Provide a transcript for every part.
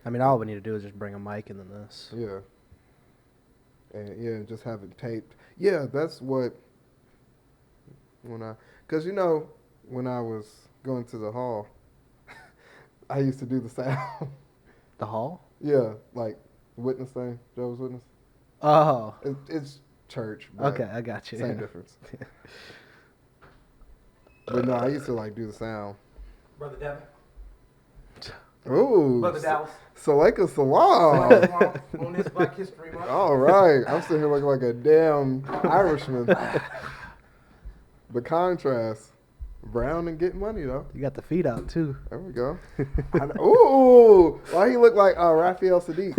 I mean, all we need to do is just bring a mic and then this. Yeah. And just have it taped. Yeah, that's what, because when I was going to the hall, I used to do the sound. The hall? Yeah, like witness thing, Jehovah's Witness. Oh. It's church. But Okay, I got you. Same difference. But no, I used to like do the sound. Brother Devin. Ooh. Brother Dallas. Saleka Salam. On this Black History Month. All right. I'm sitting here looking like a damn Irishman. The contrast. Brown and getting money, though. You got the feet out, too. There we go. Ooh. Why he look like Raphael Sadiq?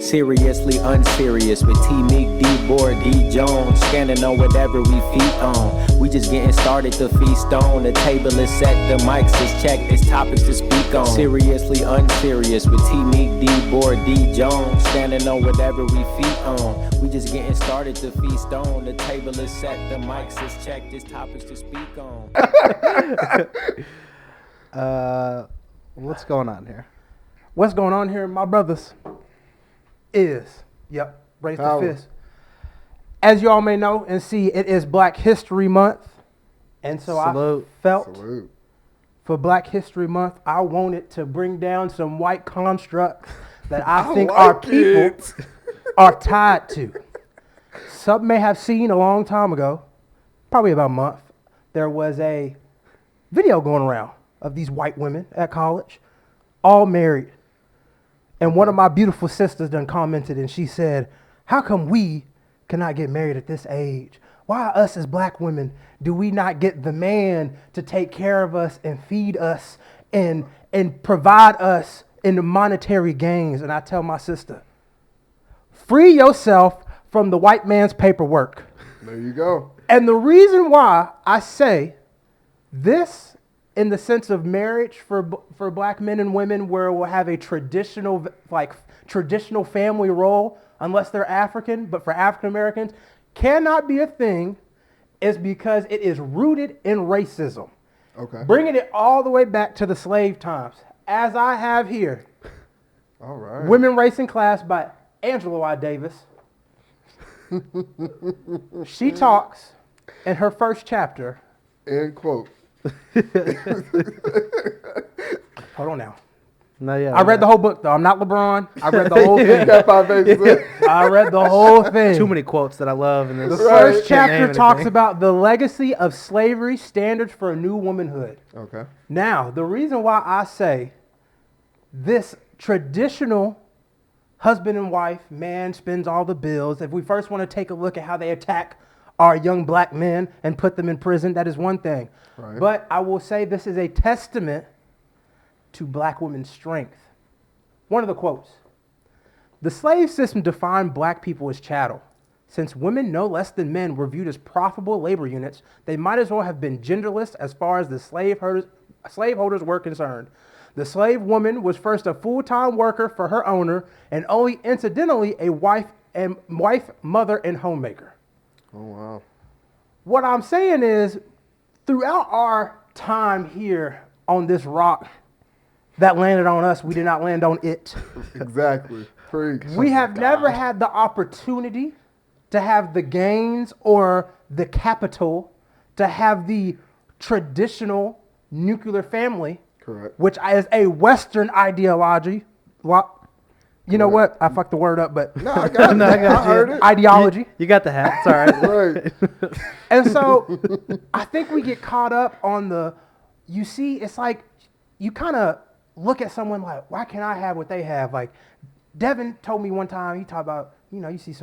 Seriously unserious with T. Meek, D. Board, D. Jones, standing on whatever we feet on. We just getting started to feast on. The table is set, the mics is checked, there's topics to speak on. Seriously unserious with T. Meek, D. Board, D. Jones, standing on whatever we feet on. We just getting started to feast on. The table is set, the mics is checked, there's topics to speak on. What's going on here? What's going on here, my brothers, is, raise the fist. As you all may know and see, it is Black History Month. And so I felt for Black History Month, I wanted to bring down some white constructs that I think our people are tied to. Some may have seen a long time ago, probably about a month, there was a video going around of these white women at college, all married. And one of my beautiful sisters done commented and she said, how come we cannot get married at this age? Why us as black women do we not get the man to take care of us and feed us and provide us in the monetary gains? And I tell my sister, free yourself from the white man's paperwork. There you go. And the reason why I say this in the sense of marriage for black men and women where we'll have a traditional family role, unless they're African, but for African Americans, cannot be a thing is because it is rooted in racism. Okay. Bringing it all the way back to the slave times. As I have here, all right. Women Racing Class by Angela Y. Davis. She talks in her first chapter. End quote. Hold on now. No, yeah. I read the whole book, though. I'm not LeBron. I read the whole thing. Got 5 pages. I read the whole thing. Too many quotes that I love in this. The first chapter talks about the legacy of slavery, standards for a new womanhood. Okay. Now, the reason why I say this traditional husband and wife, man spends all the bills, if we first want to take a look at how they attack our young black men and put them in prison, that is one thing. Right. But I will say this is a testament to black women's strength. One of the quotes: the slave system defined black people as chattel. Since women no less than men were viewed as profitable labor units, they might as well have been genderless as far as the slaveholders were concerned. The slave woman was first a full-time worker for her owner and only incidentally a wife, mother, and homemaker. Oh, wow. What I'm saying is, throughout our time here on this rock that landed on us, we did not land on it. Exactly. Preach. We have never had the opportunity to have the gains or the capital to have the traditional nuclear family. Correct. Which is a Western ideology. You know what? I fucked the word up, but no, I got it. I heard it. Ideology. You got the hat. It's all right. Right. And so I think we get caught up on you see, it's like you kind of look at someone like, why can't I have what they have? Like Devin told me one time, he talked about, you see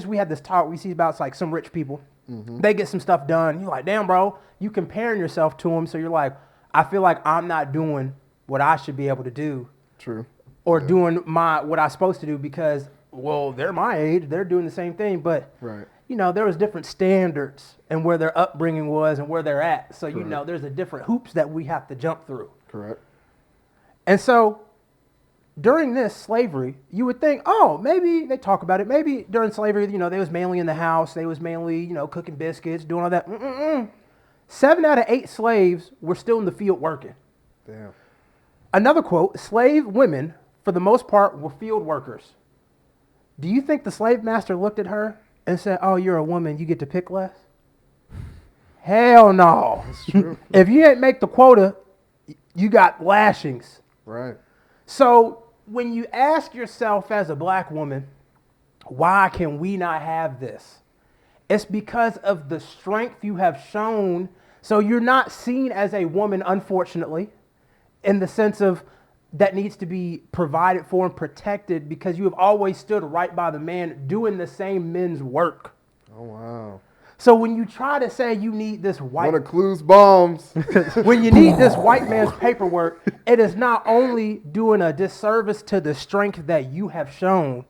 we had this talk, we see about like some rich people. Mm-hmm. They get some stuff done. You're like, damn, bro, you comparing yourself to them. So you're like, I feel like I'm not doing what I should be able to do. True. Or doing what I'm supposed to do because, well, they're my age. They're doing the same thing. But, right. There was different standards and where their upbringing was and where they're at. So, there's a different hoops that we have to jump through. Correct. And so during this slavery, you would think, oh, maybe they talk about it. Maybe during slavery, they was mainly in the house. They was mainly, cooking biscuits, doing all that. 7 out of 8 slaves were still in the field working. Damn. Another quote, slave women, for the most part, were field workers. Do you think the slave master looked at her and said, oh, you're a woman, you get to pick less? Hell no. That's true. If you didn't make the quota, you got lashings. Right. So when you ask yourself as a black woman, why can we not have this? It's because of the strength you have shown. So you're not seen as a woman, unfortunately, in the sense of that needs to be provided for and protected because you have always stood right by the man doing the same men's work. Oh, wow. So when you try to say you need this white... One of Clue's bombs. when you need this white man's paperwork, it is not only doing a disservice to the strength that you have shown,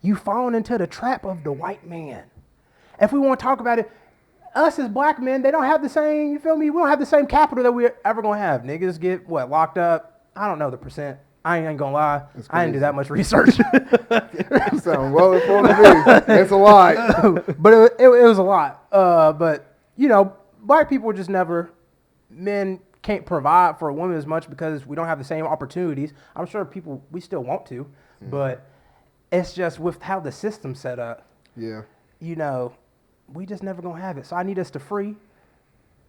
you've fallen into the trap of the white man. If we want to talk about it, us as black men, they don't have the same, you feel me? We don't have the same capital that we're ever going to have. Niggas get, locked up? I don't know the percent. I ain't going to lie. I didn't do that much research. You sound well informed to me. It's a lot. But it was a lot. But, black people just never, men can't provide for a woman as much because we don't have the same opportunities. I'm sure we still want to, but it's just with how the system's set up. Yeah. We just never going to have it. So I need us to free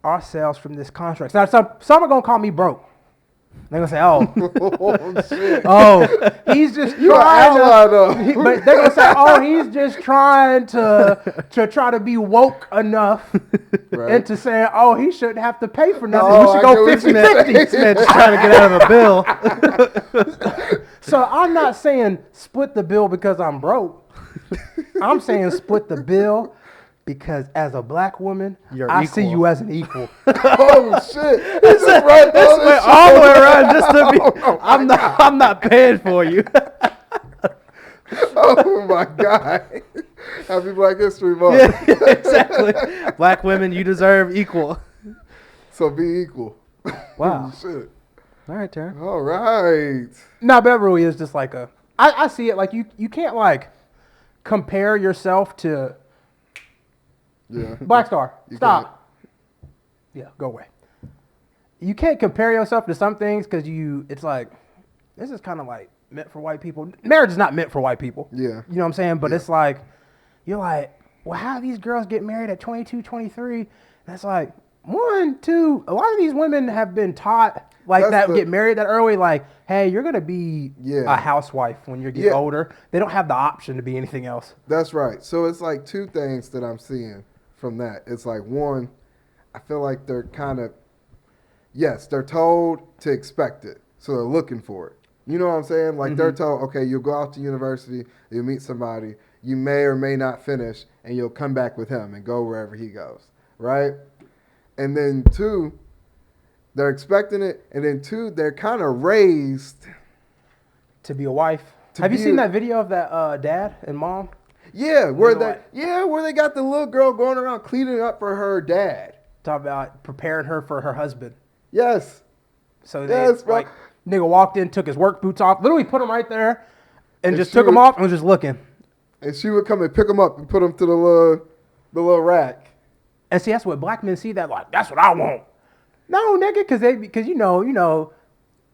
ourselves from this contract. Now, some are going to call me broke. They're going to say, Oh, shit. oh, he's just You're trying an ally, though. but they're going to say, oh, he's just trying to try to be woke enough Right. into saying, oh, he shouldn't have to pay for nothing. No, We should I go get what you're 50-50. This man just trying to get out of a bill. So I'm not saying split the bill because I'm broke. I'm saying split the bill because as a black woman, You're I see equal. you as an equal. Oh, shit. This is right. This went all the way around just to be. Oh, I'm not paying for you. Oh, my God. Happy Black History Month. Yeah, exactly. Black women, you deserve equal. So be equal. Wow. Shit. All right, Terran. All right. No, but that really is just like I see it like you can't compare yourself to Yeah. Black Star. You Stop. Yeah, go away. You can't compare yourself to some things because it's like, this is kind of like meant for white people. Marriage is not meant for white people. Yeah. You know what I'm saying? But it's like, you're like, well, how do these girls get married at 22, 23? And it's like, 1, 2, a lot of these women have been taught get married that early, like, hey, you're going to be a housewife when you get older. They don't have the option to be anything else. That's right. So it's like 2 things that I'm seeing from that. It's like, 1, I feel like they're kind of, yes, they're told to expect it. So they're looking for it. You know what I'm saying? Like they're told, okay, you'll go out to university, you'll meet somebody, you may or may not finish, and you'll come back with him and go wherever he goes, right? And then 2, they're expecting it, and then 2, they're kind of raised to be a wife. Have you seen that video of that dad and mom? Yeah, where they got the little girl going around cleaning up for her dad. Talk about preparing her for her husband. Yes. So they nigga walked in, took his work boots off, literally put them right there, and just took would, them off and was just looking. And she would come and pick them up and put them to the little rack. And see, that's what black men see that like, that's what I want. No, nigga, because you know,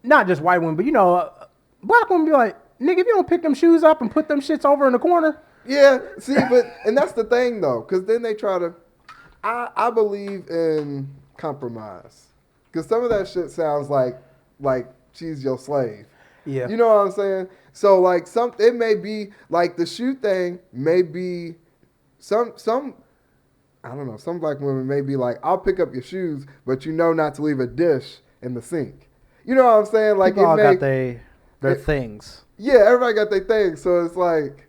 not just white women, but black women be like, nigga, if you don't pick them shoes up and put them shits over in the corner. Yeah, see, and that's the thing though, because then they try to. I believe in compromise, because some of that shit sounds like she's your slave. Yeah, you know what I'm saying. So like it may be like the shoe thing may be some. I don't know. Some black women may be like, I'll pick up your shoes, but you know not to leave a dish in the sink. You know what I'm saying? Like people all got their things. Yeah, everybody got their things. So it's like,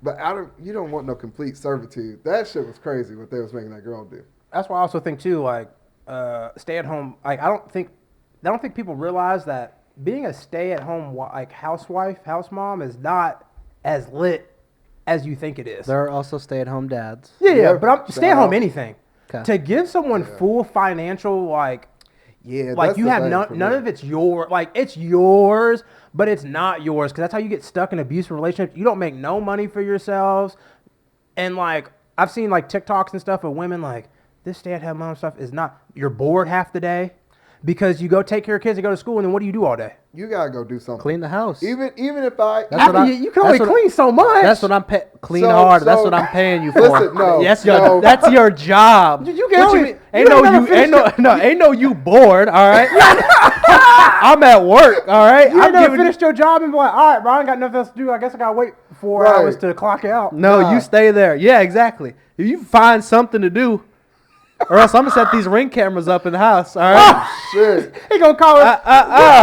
but you don't want no complete servitude. That shit was crazy what they was making that girl do. That's why I also think too, like, stay at home. Like, I don't think people realize that being a stay at home like housewife, house mom is not as lit as you think it is. There are also stay-at-home dads. Yeah, but I'm stay at home anything. Okay. To give someone full financial Yeah, Like that's you the have thing none for none me. of it's your like it's yours, but it's not yours because that's how you get stuck in abusive relationships. You don't make no money for yourselves, and like I've seen like TikToks and stuff of women like this stay-at-home mom stuff is not. You're bored half the day because you go take care of kids and go to school, and then what do you do all day? You gotta go do something. Clean the house. Even if I That's what You can only clean so much. That's what I'm clean So- hard. That's so- what I'm paying you for. Listen, no, no. That's your job. You can What only- mean? you Ain't no ain't you. never finished Ain't no you bored. All right. I'm at work. All right. You I'm ain't never giving finished your job and be like, all right, bro, I ain't got nothing else to do. I guess I gotta wait 4 Right. hours to clock out. No, Nah. you stay there. Yeah, exactly. If you find something to do, or else I'm gonna set these ring cameras up in the house. All right. shit. He gonna call us.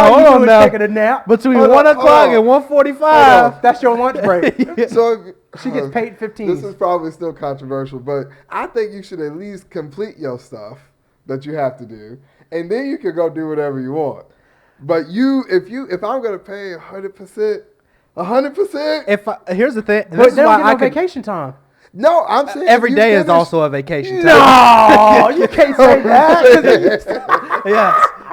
Hold on now. Taking a nap. Between Hold on, 1 o'clock hold on. and 1:45. That's your lunch break. So She gets paid 15. This is probably still controversial, but I think you should at least complete your stuff that you have to do, and then you can go do whatever you want. But if I'm gonna pay 100%, 100%. Here's the thing. But This is they don't why get I no could. vacation time. No, I'm saying Every if you day is finish- also a vacation time. No, you can't say that.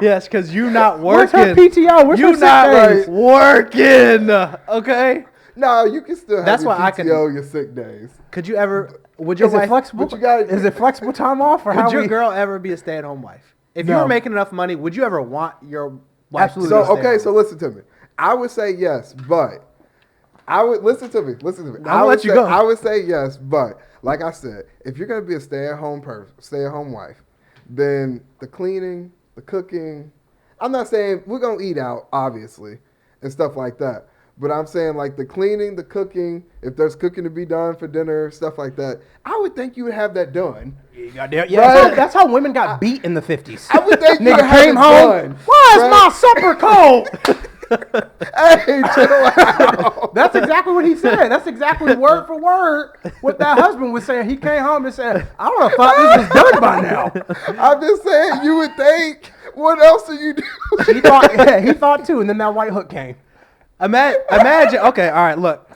Yes, because you not Where's working. her PTO? Where's her You sick not days? working. Okay. No, you can still have That's your why I can- PTO, your sick days. Could you ever? Would your Is it wife? flexible? but you gotta- Is it flexible time off or how Would your we? girl ever be a stay-at-home wife? If you No. were making enough money, would you ever want your wife Absolutely. to be a So okay, stay-at-home? so listen to me. I would say yes, but I would listen to me. I'll let you go. I would say yes, but like I said, if you're gonna be a stay-at-home person, stay-at-home wife, then the cleaning, the cooking. I'm not saying we're gonna eat out, obviously, and stuff like that. But I'm saying like the cleaning, the cooking, if there's cooking to be done for dinner, stuff like that, I would think you would have that done. Yeah, Right? that's how women got beat in the 50s. I would think you would Nigga have came it home. done. Why is Right? my supper cold? Hey, chill out. That's exactly what he said. That's exactly word for word what that husband was saying. He came home and said, I would have thought this was done by now. I'm just saying, you would think. What else do you do? He thought, yeah, he thought too, and then that white hook came. Imagine. Okay, all right. Look,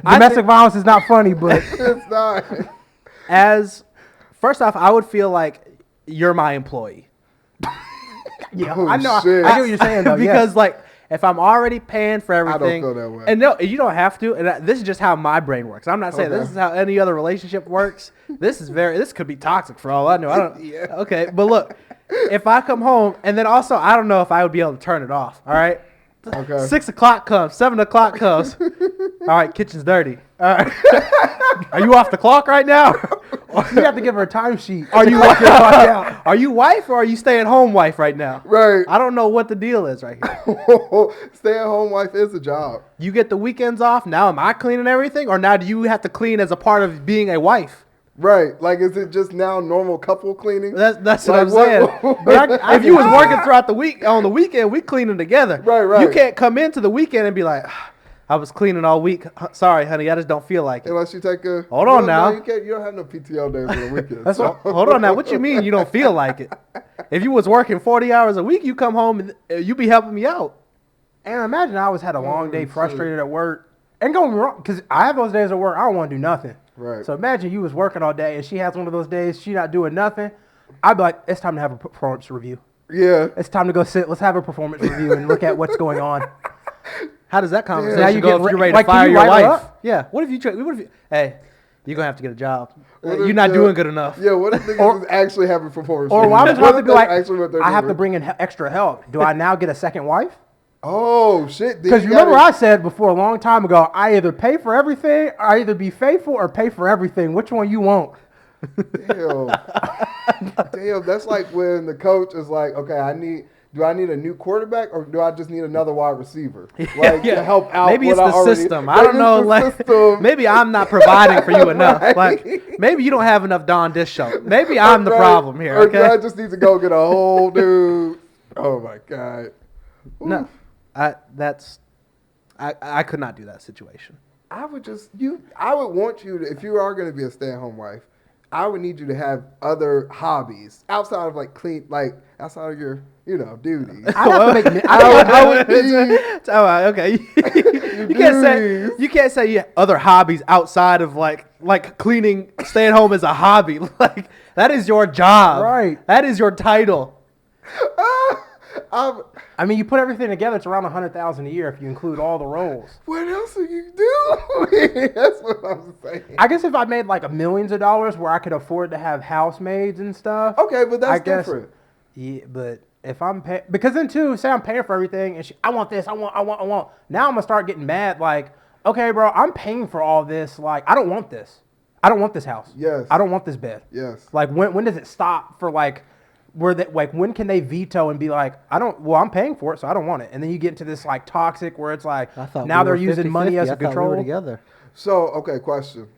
Domestic violence is not funny, but It's not. first off, I would feel like you're my employee. yeah, Oh, I know. shit. I get what you're saying though. Because yes. like if I'm already paying for everything, feel that way. and no, you don't have to. And this is just how my brain works. I'm not saying Okay. this is how any other relationship works. This could be toxic for all I know. I don't. Yeah. Okay, but look, if I come home and then also I don't know if I would be able to turn it off. All right. Okay. 6 o'clock comes, 7 o'clock comes. All right, kitchen's dirty. All right. Are you off the clock right now? you have to give her a timesheet. Are you Clock out. are you wife or are you stay-at-home wife right now? Right. I don't know what the deal is right here. Stay-at-home wife is a job. You get the weekends off. Now am I cleaning everything, or now do you have to clean as a part of being a wife? Right. Like, is it just now normal couple cleaning? That's Like, what I'm saying. what- If you was working throughout the week, on the weekend, we cleaning together. Right. You can't come into the weekend and be like, I was cleaning all week. Sorry, honey, I just don't feel like it. Unless you take a... Hold on No, now. you can't. You don't have no PTO days on the weekend. That's so. what- Hold on now. What you mean you don't feel like it? If you was working 40 hours a week, you come home and you be helping me out. And imagine I always had a long day, frustrated at work. And don't get me wrong, because I have those days at work, I don't want to do nothing. Right. So imagine you was working all day and she has one of those days, she not doing nothing. I'd be like, it's time to have a performance review. Yeah. It's time to go sit. Let's have a performance review and look at what's going on. How does that conversation Now you go get if you're re- ready like, to can fire you your write her wife? up? Yeah. What if you hey, you're going to have to get a job. What You're if not the- doing good enough. Yeah, what if niggas is actually having performance Or why reviews? would you have What to if be like, that's actually what they're I have to doing? bring in extra help. Do I now get a second wife? Oh, shit. Because remember I said before a long time ago, I either pay for everything, or I either be faithful or pay for everything. Which one you want? Damn. Damn, that's like when the coach is like, okay, do I need a new quarterback or do I just need another wide receiver? Like to help out. Maybe it's what the I already- system. I Maybe don't know. it's the Like system. maybe I'm not providing for you enough. Right. Like maybe you don't have enough Dawn Dish show. Maybe I'm the Right. problem here. Or do I Okay. just need to go get a whole dude? Oh my God. No, I could not do that situation. I would want you to, if you are going to be a stay-at-home wife, I would need you to have other hobbies outside of outside of your, duties. I'd have to make. Okay. You can't say other hobbies outside of like cleaning. Stay at home is a hobby. Like that is your job. Right. That is your title. I mean, you put everything together, it's around $100,000 a year if you include all the roles. What else are you doing? That's what I'm saying. I guess if I made like millions of dollars where I could afford to have housemaids and stuff. Okay, but that's different. Yeah, but if I'm paying, because then too, say I'm paying for everything, and I want this, I want. Now I'm gonna start getting mad. Like, okay, bro, I'm paying for all this. Like, I don't want this. I don't want this house. Yes. I don't want this bed. Yes. Like, when does it stop for like? When can they veto and be like, I'm paying for it, so I don't want it. And then you get into this like toxic where it's like, now they're using money as a control. We were together. So, okay, question.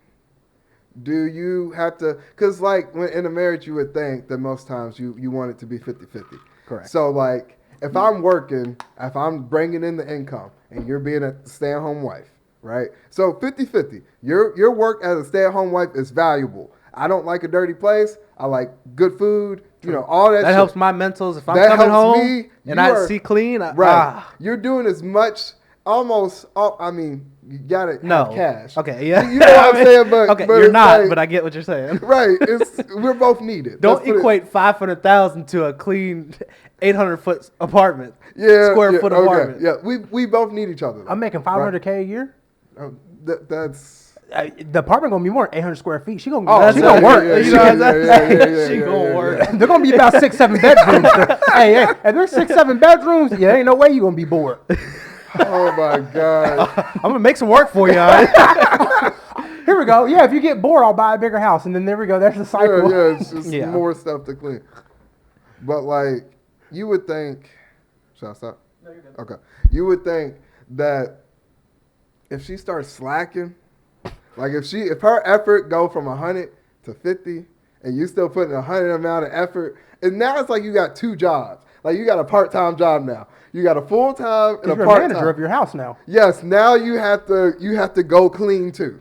Do you have to, because like when in a marriage you would think that most times you want it to be 50-50. Correct. So like if I'm working, if I'm bringing in the income and you're being a stay-at-home wife, right? So 50-50. Your work as a stay-at-home wife is valuable. I don't like a dirty place. I like good food. You know, all that shit. Helps my mentals. If I'm that coming helps home me, and I see clean, right. You're doing as much, almost, I mean, you got to have cash. Okay, yeah. You know what I'm saying? But, okay, but you're not, like, but I get what you're saying. Right. We're both needed. Don't equate 500,000 to a clean 800-foot apartment. Yeah. Square foot apartment. Yeah, we both need each other. Though. I'm making $500K a year. That's... the apartment gonna be more than 800 square feet. She gonna work. She gonna work. They're gonna be about 6-7 bedrooms. hey, if there's 6-7 bedrooms, yeah, ain't no way you gonna be bored. Oh my god! I'm gonna make some work for you. Here we go. Yeah, if you get bored, I'll buy a bigger house, and then there we go. There's the cycle. Yeah, it's just more stuff to clean. But like, you would think. Should I stop? No, you're good. Okay. You would think that if she starts slacking. Like if her effort go from 100 to 50 and you still putting 100 amount of effort, and now it's like you got 2 jobs. Like you got a part-time job now. You got a full-time and a part-time. You're a manager of your house now. Yes, now you have to go clean too.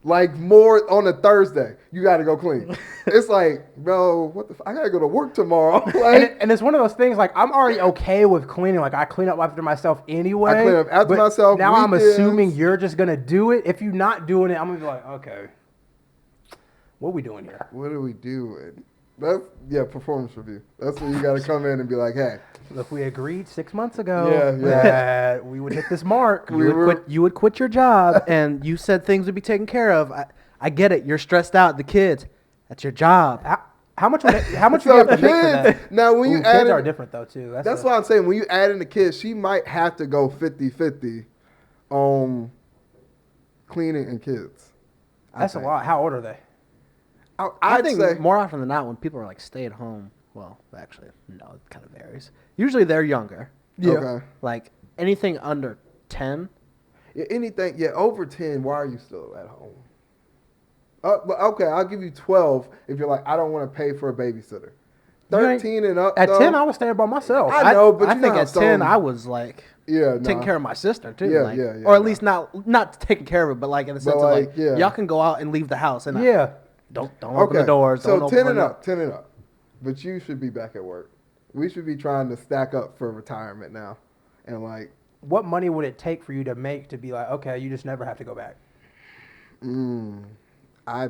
Like more on a Thursday, you got to go clean. It's like, bro, I got to go to work tomorrow. Like, and it's one of those things, like, I'm already okay with cleaning. Like, I clean up after myself anyway. I clean up after myself. Now weekends. I'm assuming you're just going to do it. If you're not doing it, I'm going to be like, okay, what are we doing here? What are we doing? Performance review. That's when you got to come in and be like, hey. Look, we agreed 6 months ago that we would hit this mark. You would quit your job, and you said things would be taken care of. I get it. You're stressed out. The kids. That's your job. How much would you have to make for that? Now, when you add kids are different, though, too. That's what I'm saying. When you add in the kids, she might have to go 50-50 on cleaning and kids. That's a lot. How old are they? I think say, more often than not, when people are like stay at home, well, actually, no, it kind of varies. Usually they're younger. Yeah. Okay. Like anything under 10. Yeah, anything, over 10, why are you still at home? Okay, I'll give you 12 if you're like, I don't want to pay for a babysitter. 13 and up. At 10, I was staying by myself. I know, but I think at 10, I was like taking care of my sister too. Yeah, or at least not taking care of her, but like in the sense of like, y'all can go out and leave the house and don't open the doors. So 10 and up. But you should be back at work. We should be trying to stack up for retirement now. And like, what money would it take for you to make to be like, okay, you just never have to go back? I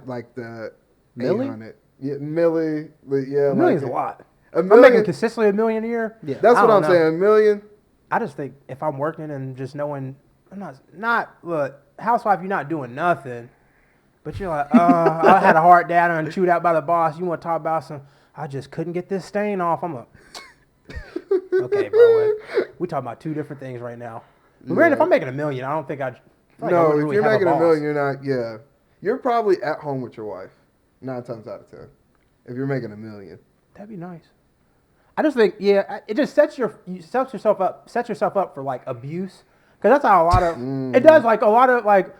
like the Millie? 800. Yeah, Millie. Yeah, $1 million's like a lot. $1 million. I'm making consistently $1 million a year. Yeah, that's what I'm saying. $1 million. I just think if I'm working and just knowing I'm not look, housewife, you're not doing nothing. But you're like, I had a hard day and chewed out by the boss. You want to talk about I just couldn't get this stain off. I'm like, okay, bro. We talking about 2 different things right now. But if I'm making $1 million, I don't think I'd. No, if you're making $1 million, you're not. Yeah, you're probably at home with your wife 9 times out of 10. If you're making $1 million, that'd be nice. I just think, it just sets yourself up for like abuse, because that's how a lot of it does. Like a lot of like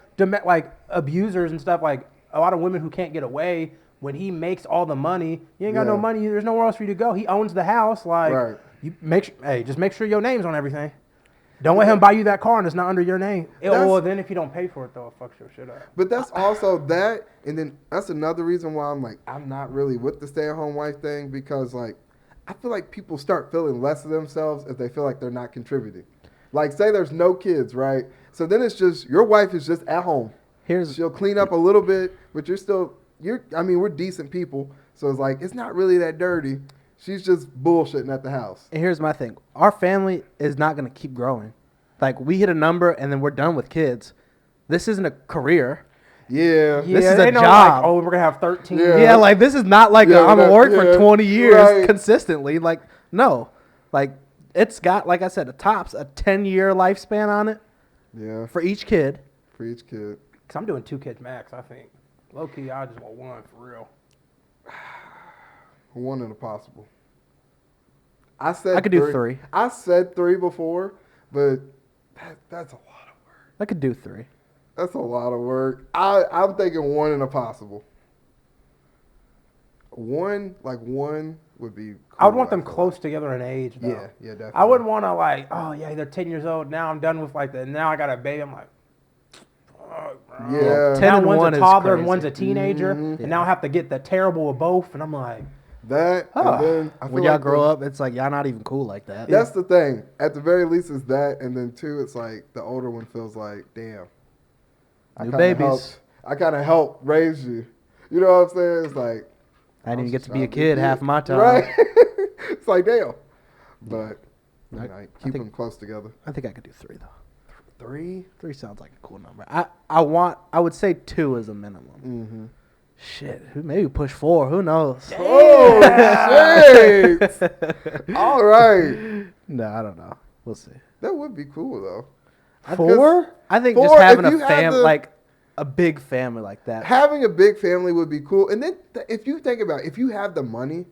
abusers and stuff, like a lot of women who can't get away. When he makes all the money, you ain't got no money. There's nowhere else for you to go. He owns the house. Like you just make sure your name's on everything. Don't let him buy you that car and it's not under your name. Well, then if you don't pay for it, though, it fucks your shit up. But that's also that, and then that's another reason why I'm not really with the stay-at-home wife thing, because like I feel like people start feeling less of themselves if they feel like they're not contributing. Like say there's no kids, right? So then it's just your wife is just at home. She'll clean up a little bit, but we're decent people, so it's like it's not really that dirty. She's just bullshitting at the house. And here's my thing. Our family is not going to keep growing. Like, we hit a number and then we're done with kids. This isn't a career. Yeah. This is a job. Like, oh, we're going to have 13. Yeah, like, this is not like I'm going to work for 20 years consistently. Like, no. Like, it's got, like I said, a tops, a 10-year lifespan on it. Yeah. For each kid. For each kid. Because I'm doing 2 kids max, I think. Low-key, I just want 1 for real. 1 and a possible. I could do 3. I said 3 before, but that's a lot of work. I could do 3. That's a lot of work. I'm thinking 1 and a possible. 1 would be cool. I would want them close together in age, though. Yeah, definitely. I wouldn't want to, like, oh, yeah, they're 10 years old. Now I'm done with, like, now I got a baby. I'm like, fuck, bro. Yeah. 10 now and one's 1 a is toddler and crazy. one's a teenager. And now I have to get the terrible of both. And I'm like, that, and then I feel when y'all like grow up, it's like y'all not even cool like that. That's the thing. At the very least, it's that, and then 2, it's like the older one feels like, damn, New babies. I kind of helped raise you. You know what I'm saying? It's like I didn't even get to be a kid half my time. right? It's like damn, but keep them close together. I think I could do 3 though. 3? 3 sounds like a cool number. I would say 2 is a minimum. Mm-hmm. Shit, maybe push 4. Who knows? Oh shit! All right. No, I don't know. We'll see. That would be cool though. 4? I think 4, just having if a you had family, like a big family like that. Having a big family would be cool. And then if you think about it, if you have the money,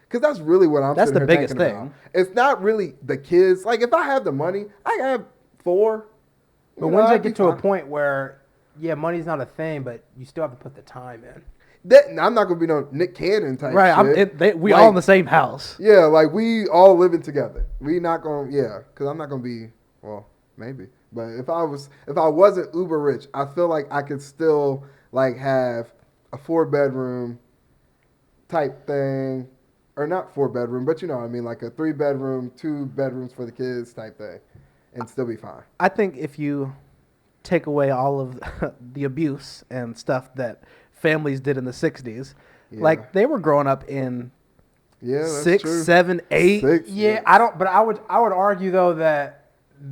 because that's really what I'm. That's the biggest thing. About. It's not really the kids. Like if I have the money, I have 4. but once I get to a point where, yeah, money's not a thing, but you still have to put the time in. I'm not gonna be no Nick Cannon type. Right, shit. We all in the same house. Yeah, like we all living together. We not gonna, because I'm not gonna be. Well, maybe, but if I wasn't uber rich, I feel like I could still like have a 4-bedroom type thing, or not 4-bedroom, but you know what I mean, like a 3-bedroom, 2 bedrooms for the kids type thing, and still be fine. I think if you take away all of the abuse and stuff that families did in the 60s. Yeah. Like they were growing up in 6, 7, 8. 6, yeah, but I would argue though that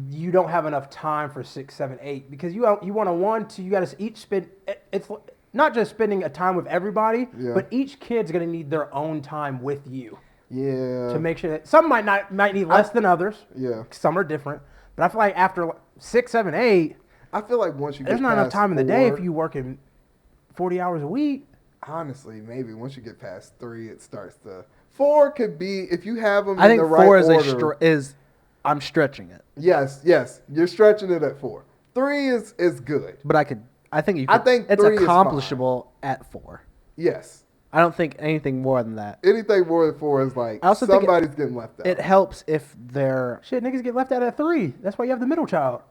you don't have enough time for 6, 7, 8 because you want to you got to each spend. It's not just spending a time with everybody, but each kid's gonna need their own time with you. Yeah. To make sure that some might need less than others. Yeah. Some are different, but I feel like after 6, 7, 8, I feel like once you there's get not enough time in the 4, day if you working 40 hours a week. Honestly, maybe once you get past 3, it starts to. 4 could be if you have them. I think in the 4 right is I'm stretching it. Yes, you're stretching it at 4. 3 is good. But I think it's 3 accomplishable at 4. Yes. I don't think anything more than that. Anything more than 4 is like somebody's getting left out. It helps if they're niggas get left out at 3. That's why you have the middle child.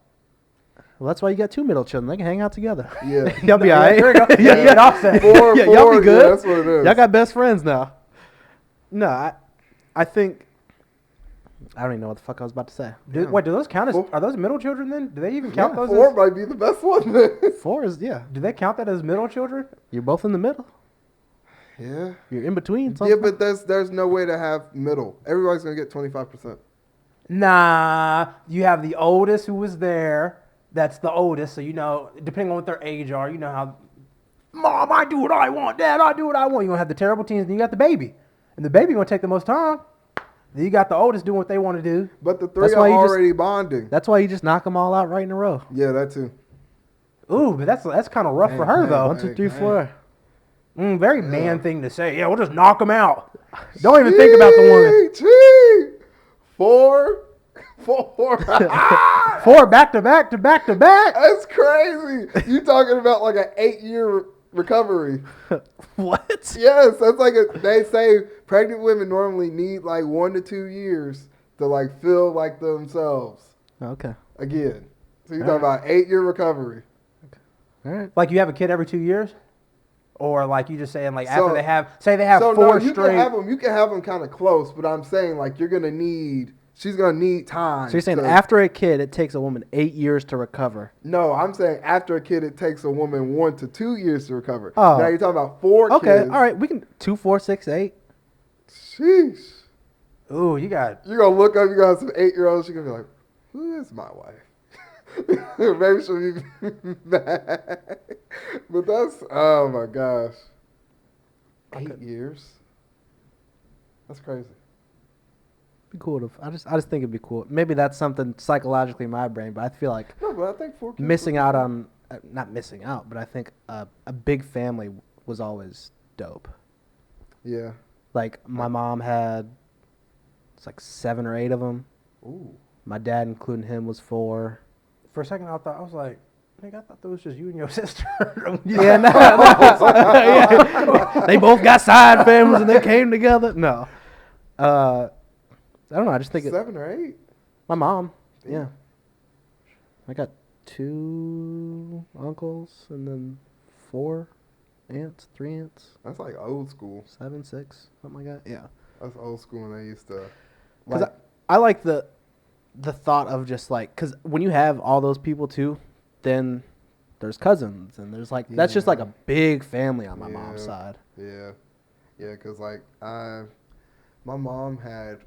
Well, that's why you got 2 middle children. They can hang out together. Yeah. Y'all be all right. There you go. Yeah. 4, y'all be good. Yeah, that's what it is. Y'all got best friends now. No, I think I don't even know what the fuck I was about to say. Do those count as are those middle children then? Do they even count those? 4 might be the best one then. 4 is Do they count that as middle children? You're both in the middle. Yeah. You're in between. Yeah, but there's no way to have middle. Everybody's gonna get 25%. Nah, you have the oldest who was there. That's the oldest, so you know, depending on what their age are, you know how, Mom, I do what I want, Dad, I do what I want. You're going to have the terrible teens, and you got the baby. And the baby going to take the most time. Then you got the oldest doing what they want to do. But the 3 are already bonding. That's why you just knock them all out right in a row. Yeah, that too. Ooh, but that's kind of rough for her, though. 1, 2, 3, 4. Very man thing to say. Yeah, we'll just knock them out. Don't even think about the woman. 4 4 back to back to back to back. That's crazy. You talking about like an 8-year recovery? What? Yes, that's like they say pregnant women normally need like 1 to 2 years to like feel like themselves. Okay. Again, so you're talking about 8-year recovery. Okay. All right. Like you have a kid every 2 years, or like you just saying like after they have 4 you straight. You can have them kind of close, but I'm saying like she's going to need time. So you're saying after a kid, it takes a woman 8 years to recover? No, I'm saying after a kid, it takes a woman 1 to 2 years to recover. Oh. Now you're talking about 4 kids. Okay, all right. We can 2, 4, 6, 8. Sheesh. Ooh, you got. You're gonna look up. You got some 8-year-olds. You're gonna be like, "Who is my wife?" Maybe she'll be mad. But that's my gosh, 8 years. That's crazy. Be cool to. I just think it'd be cool. Maybe that's something psychologically in my brain, but I feel like No, but I think 4 kids missing out on not missing out, but I think a big family was always dope. Yeah. Like my mom had, it's like 7 or 8 of them. Ooh. My dad, including him, was 4. For a second, I was like, nigga, I thought that was just you and your sister. Yeah, no. Yeah. They both got side families and they came together. No. I don't know. I just think 7 or 8. My mom. Yeah. I got 2 uncles and then 4 aunts, 3 aunts. That's like old school. 7, 6, something like that. Yeah. That's old school, and they used to. Because I like the thought of just like, because when you have all those people too, then there's cousins and there's like that's just like a big family on my mom's side. Yeah, yeah, because like my mom had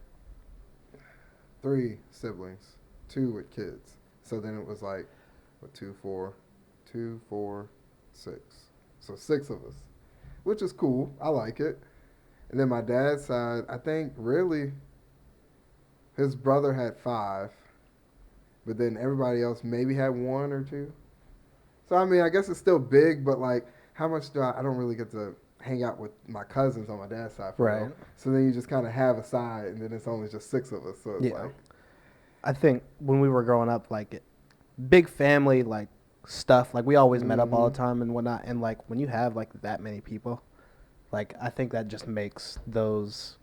3 siblings, 2 with kids. So then it was like, 2, 4, 6. So 6 of us, which is cool. I like it. And then my dad's side, I think really his brother had 5, but then everybody else maybe had 1 or 2. So, I mean, I guess it's still big, but like how much do I don't really get to hang out with my cousins on my dad's side. Right. So then you just kind of have a side, and then it's only just 6 of us. So it's like. I think when we were growing up, like big family, like stuff, like we always met up all the time and whatnot. And like when you have like that many people, like I think that just makes those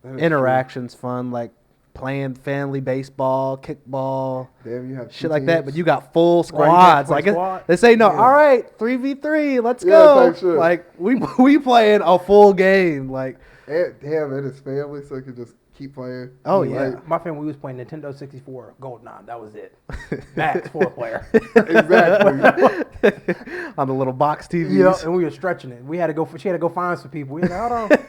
interactions fun. Like playing family baseball, kickball, Damn, you have shit like that. But you got full squads. Right, like they say, no, all right, 3v3, let's go. Like we playing a full game. Like damn, it is family, so you can just keep playing. Oh yeah, like, my family was playing Nintendo 64 GoldenEye. That was it. Max 4-player. Exactly. On the little box TV. Yeah, and we were stretching it. She had to go find some people. We had to, hold on.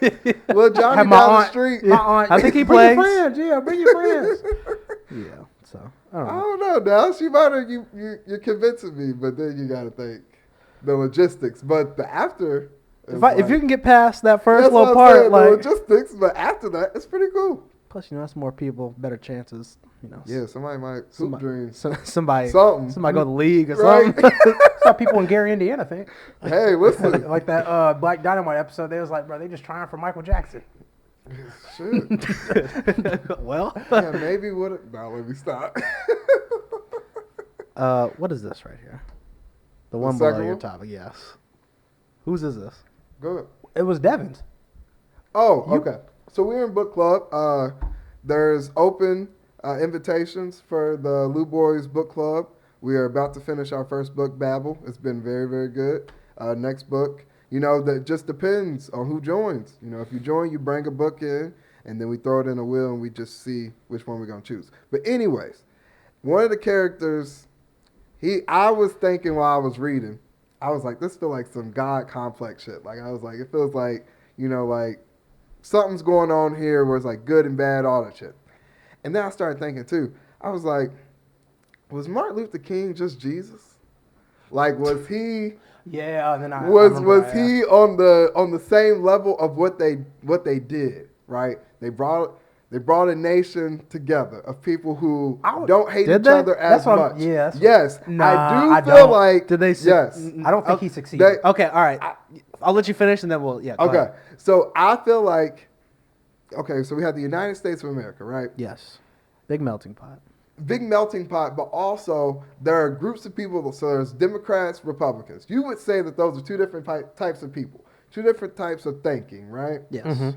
Well, Johnny down the street. My aunt. I think he bring plays. your friends. Yeah, bring your friends. Yeah. So I don't know. Now she might have you're convincing me, but then you got to think the logistics. But the after. If you can get past that first little part, saying, like logistics, but after that, it's pretty cool. Plus, that's more people, better chances. Yeah, somebody might hoop dreams. Somebody go to the league or something. Saw people in Gary, Indiana, I think. Hey, listen, like that Black Dynamite episode. They was like, bro, they just trying for Michael Jackson. Shit. Well, yeah, maybe would. No, let me stop. What is this right here? The one below your topic. Yes. Whose is this? Go ahead. It was Devin's. Oh, okay. So we're in book club. There's open invitations for the LouBoys book club. We are about to finish our first book, Babel. It's been very, very good. Next book, that just depends on who joins. If you join, you bring a book in, and then we throw it in a wheel, and we just see which one we're going to choose. But anyways, one of the characters, I was thinking while I was reading, I was like, this feels like some God complex shit. Like, I was like, it feels like, like something's going on here where it's like good and bad, all that shit. And then I started thinking too, I was like, was Martin Luther King just Jesus? Like, was he? Yeah, and then was he on the same level of what they did, right? They brought a nation together of people who don't hate each other as much. Yes. I feel like. Did they? Yes. I don't think he succeeded. Okay, all right. I'll let you finish and then we'll. Yeah. Okay. So I feel like. Okay, so we have the United States of America, right? Yes. Big melting pot. Big melting pot, but also there are groups of people. So there's Democrats, Republicans. You would say that those are 2 different types of people, 2 different types of thinking, right? Yes. Mm-hmm.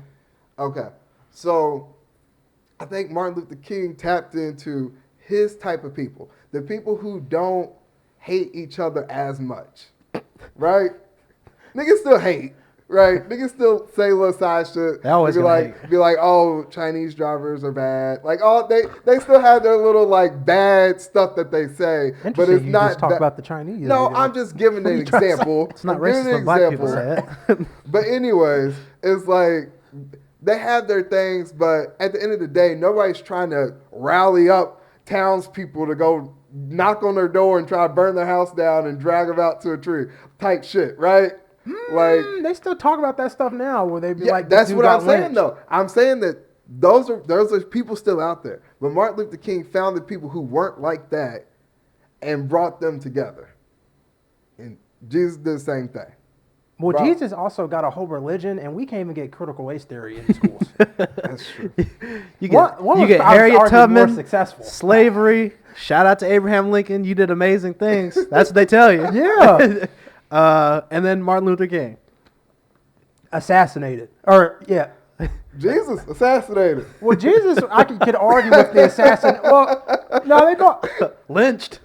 Okay. So I think Martin Luther King tapped into his type of people, the people who don't hate each other as much, right? Niggas still hate, right? Niggas still say little side shit. They always be like, oh, Chinese drivers are bad. Like, they still have their little like bad stuff that they say, but it's you not. Just talk about the Chinese. No, I'm just giving an example. It's not racist when black people say it. But anyways, it's like they have their things, but at the end of the day, nobody's trying to rally up townspeople to go knock on their door and try to burn their house down and drag them out to a tree type shit, right? Like they still talk about that stuff now, where they be yeah, like, that's what I'm saying lynched. though. I'm saying that those are people still out there, but Martin Luther King found the people who weren't like that and brought them together, and Jesus did the same thing. Well, Bro. Jesus also got a whole religion, and we can't even get critical race theory in schools. That's true. You get Harriet Tubman, successful. slavery. Shout out to Abraham Lincoln. You did amazing things. That's what they tell you. Yeah. And then Martin Luther King. Assassinated. Or, yeah. Jesus assassinated. Well, Jesus, I could argue with the assassin. Well, no, they don't. Lynched.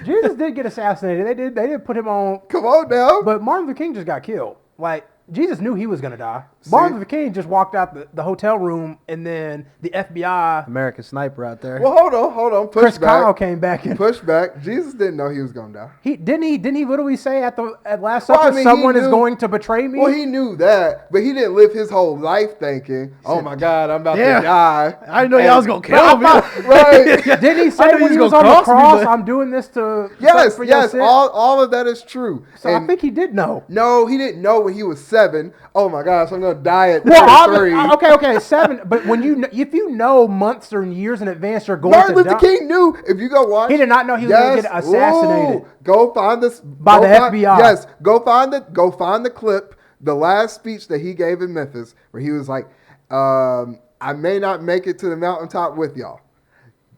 Jesus did get assassinated. They did put him on. Come on now. But Martin Luther King just got killed. Like, Jesus knew he was going to die. Martin Luther King just walked out the hotel room, and then the FBI. American sniper out there. Well, hold on. Push Chris back. Kyle came back and Push back. Jesus didn't know he was gonna die. Didn't he literally say at Last Well, Supper, I mean, someone he is knew- going to betray me? Well, he knew that, but he didn't live his whole life thinking, "Oh my God, I'm about to die." I didn't know y'all was gonna kill me. Right? Didn't he I say knew when he he was was on gonna the cross me, cross, but- I'm doing this to Yes, for your yes. sin? All of that is true. So I think he did know. No, he didn't know when he was 7. Oh my gosh, I'm gonna die at Well, 33. okay, 7. But if you know months or years in advance you're going Martin to Luther die, King knew. If you go watch, he did not know he was going to get assassinated. Ooh, go find this By the FBI. Yes, go find the clip. The last speech that he gave in Memphis, where he was like, "I may not make it to the mountaintop with y'all."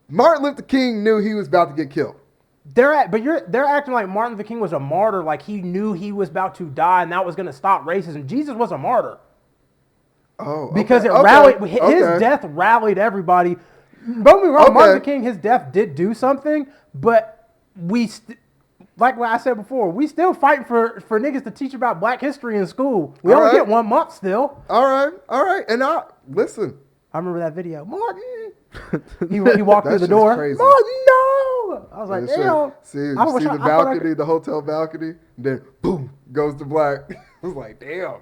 Martin Luther King knew he was about to get killed. They're acting like Martin Luther King was a martyr, like he knew he was about to die and that was going to stop racism. Jesus was a martyr. Oh, Because okay, it rallied, okay, his okay. death rallied everybody. Don't get me wrong, Okay. Martin Luther King, his death did do something, but like what I said before, we still fighting for niggas to teach about black history in school. We All only right. get 1 month still. All right. And listen, I remember that video. Martin! He walked through That the shit's door. crazy. Martin, no! I was like, That shit- damn. see the balcony, the hotel balcony, and then boom goes to black. I was like, damn.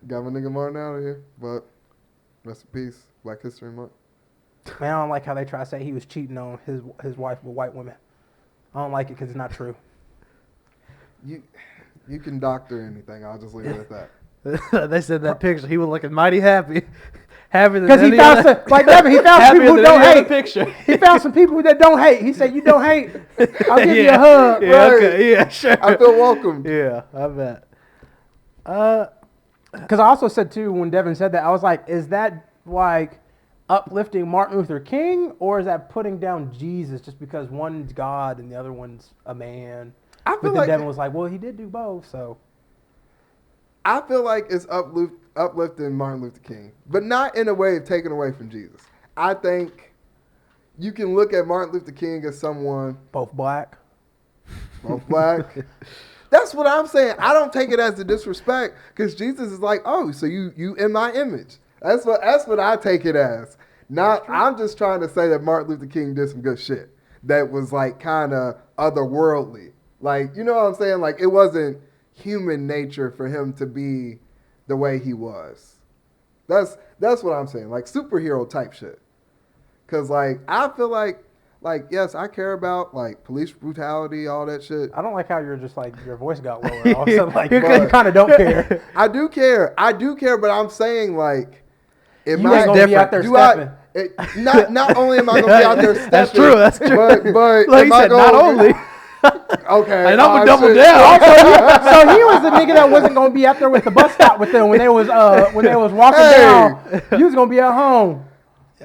Got my nigga Martin out of here, but rest in peace, Black History Month. Man, I don't like how they try to say he was cheating on his wife with white women. I don't like it because it's not true. You can doctor anything. I'll just leave it at that. They said that picture. He was looking mighty happy. Happier than Because he any found other- some, like Devin, he found some happier people who than don't any other hate. picture. He found some people that don't hate. He said, "You don't hate. I'll give you a Yeah. hug." Yeah, Right. okay, yeah, sure. I feel welcomed. Yeah, I bet. Because I also said too when Devin said that, I was like, "Is that like uplifting Martin Luther King, or is that putting down Jesus just because one's God and the other one's a man?" I But feel then like Devin was like, "Well, he did do both, so." I feel like it's uplifting Martin Luther King, but not in a way of taking away from Jesus. I think you can look at Martin Luther King as someone Both black. both black. That's what I'm saying. I don't take it as a disrespect because Jesus is like, oh, so you in my image. That's what I take it as. Not I'm just trying to say that Martin Luther King did some good shit that was like kind of otherworldly. Like, you know what I'm saying? Like it wasn't human nature for him to be the way he was. That's what I'm saying. Like superhero type shit. Cause like I feel like yes, I care about like police brutality, all that shit. I don't like how you're just like your voice got lower. All of a sudden, like You're you kind of don't care. I do care, but I'm saying like, You ain't gonna be out there stepping. Not only am I gonna be out there stepping, That's true. That's true. but Like am you I said, gonna, not only. okay, And I'm gonna double shit. down. So he was the nigga that wasn't gonna be out there with the bus stop with them when they was walking Hey. down. You was gonna be at home.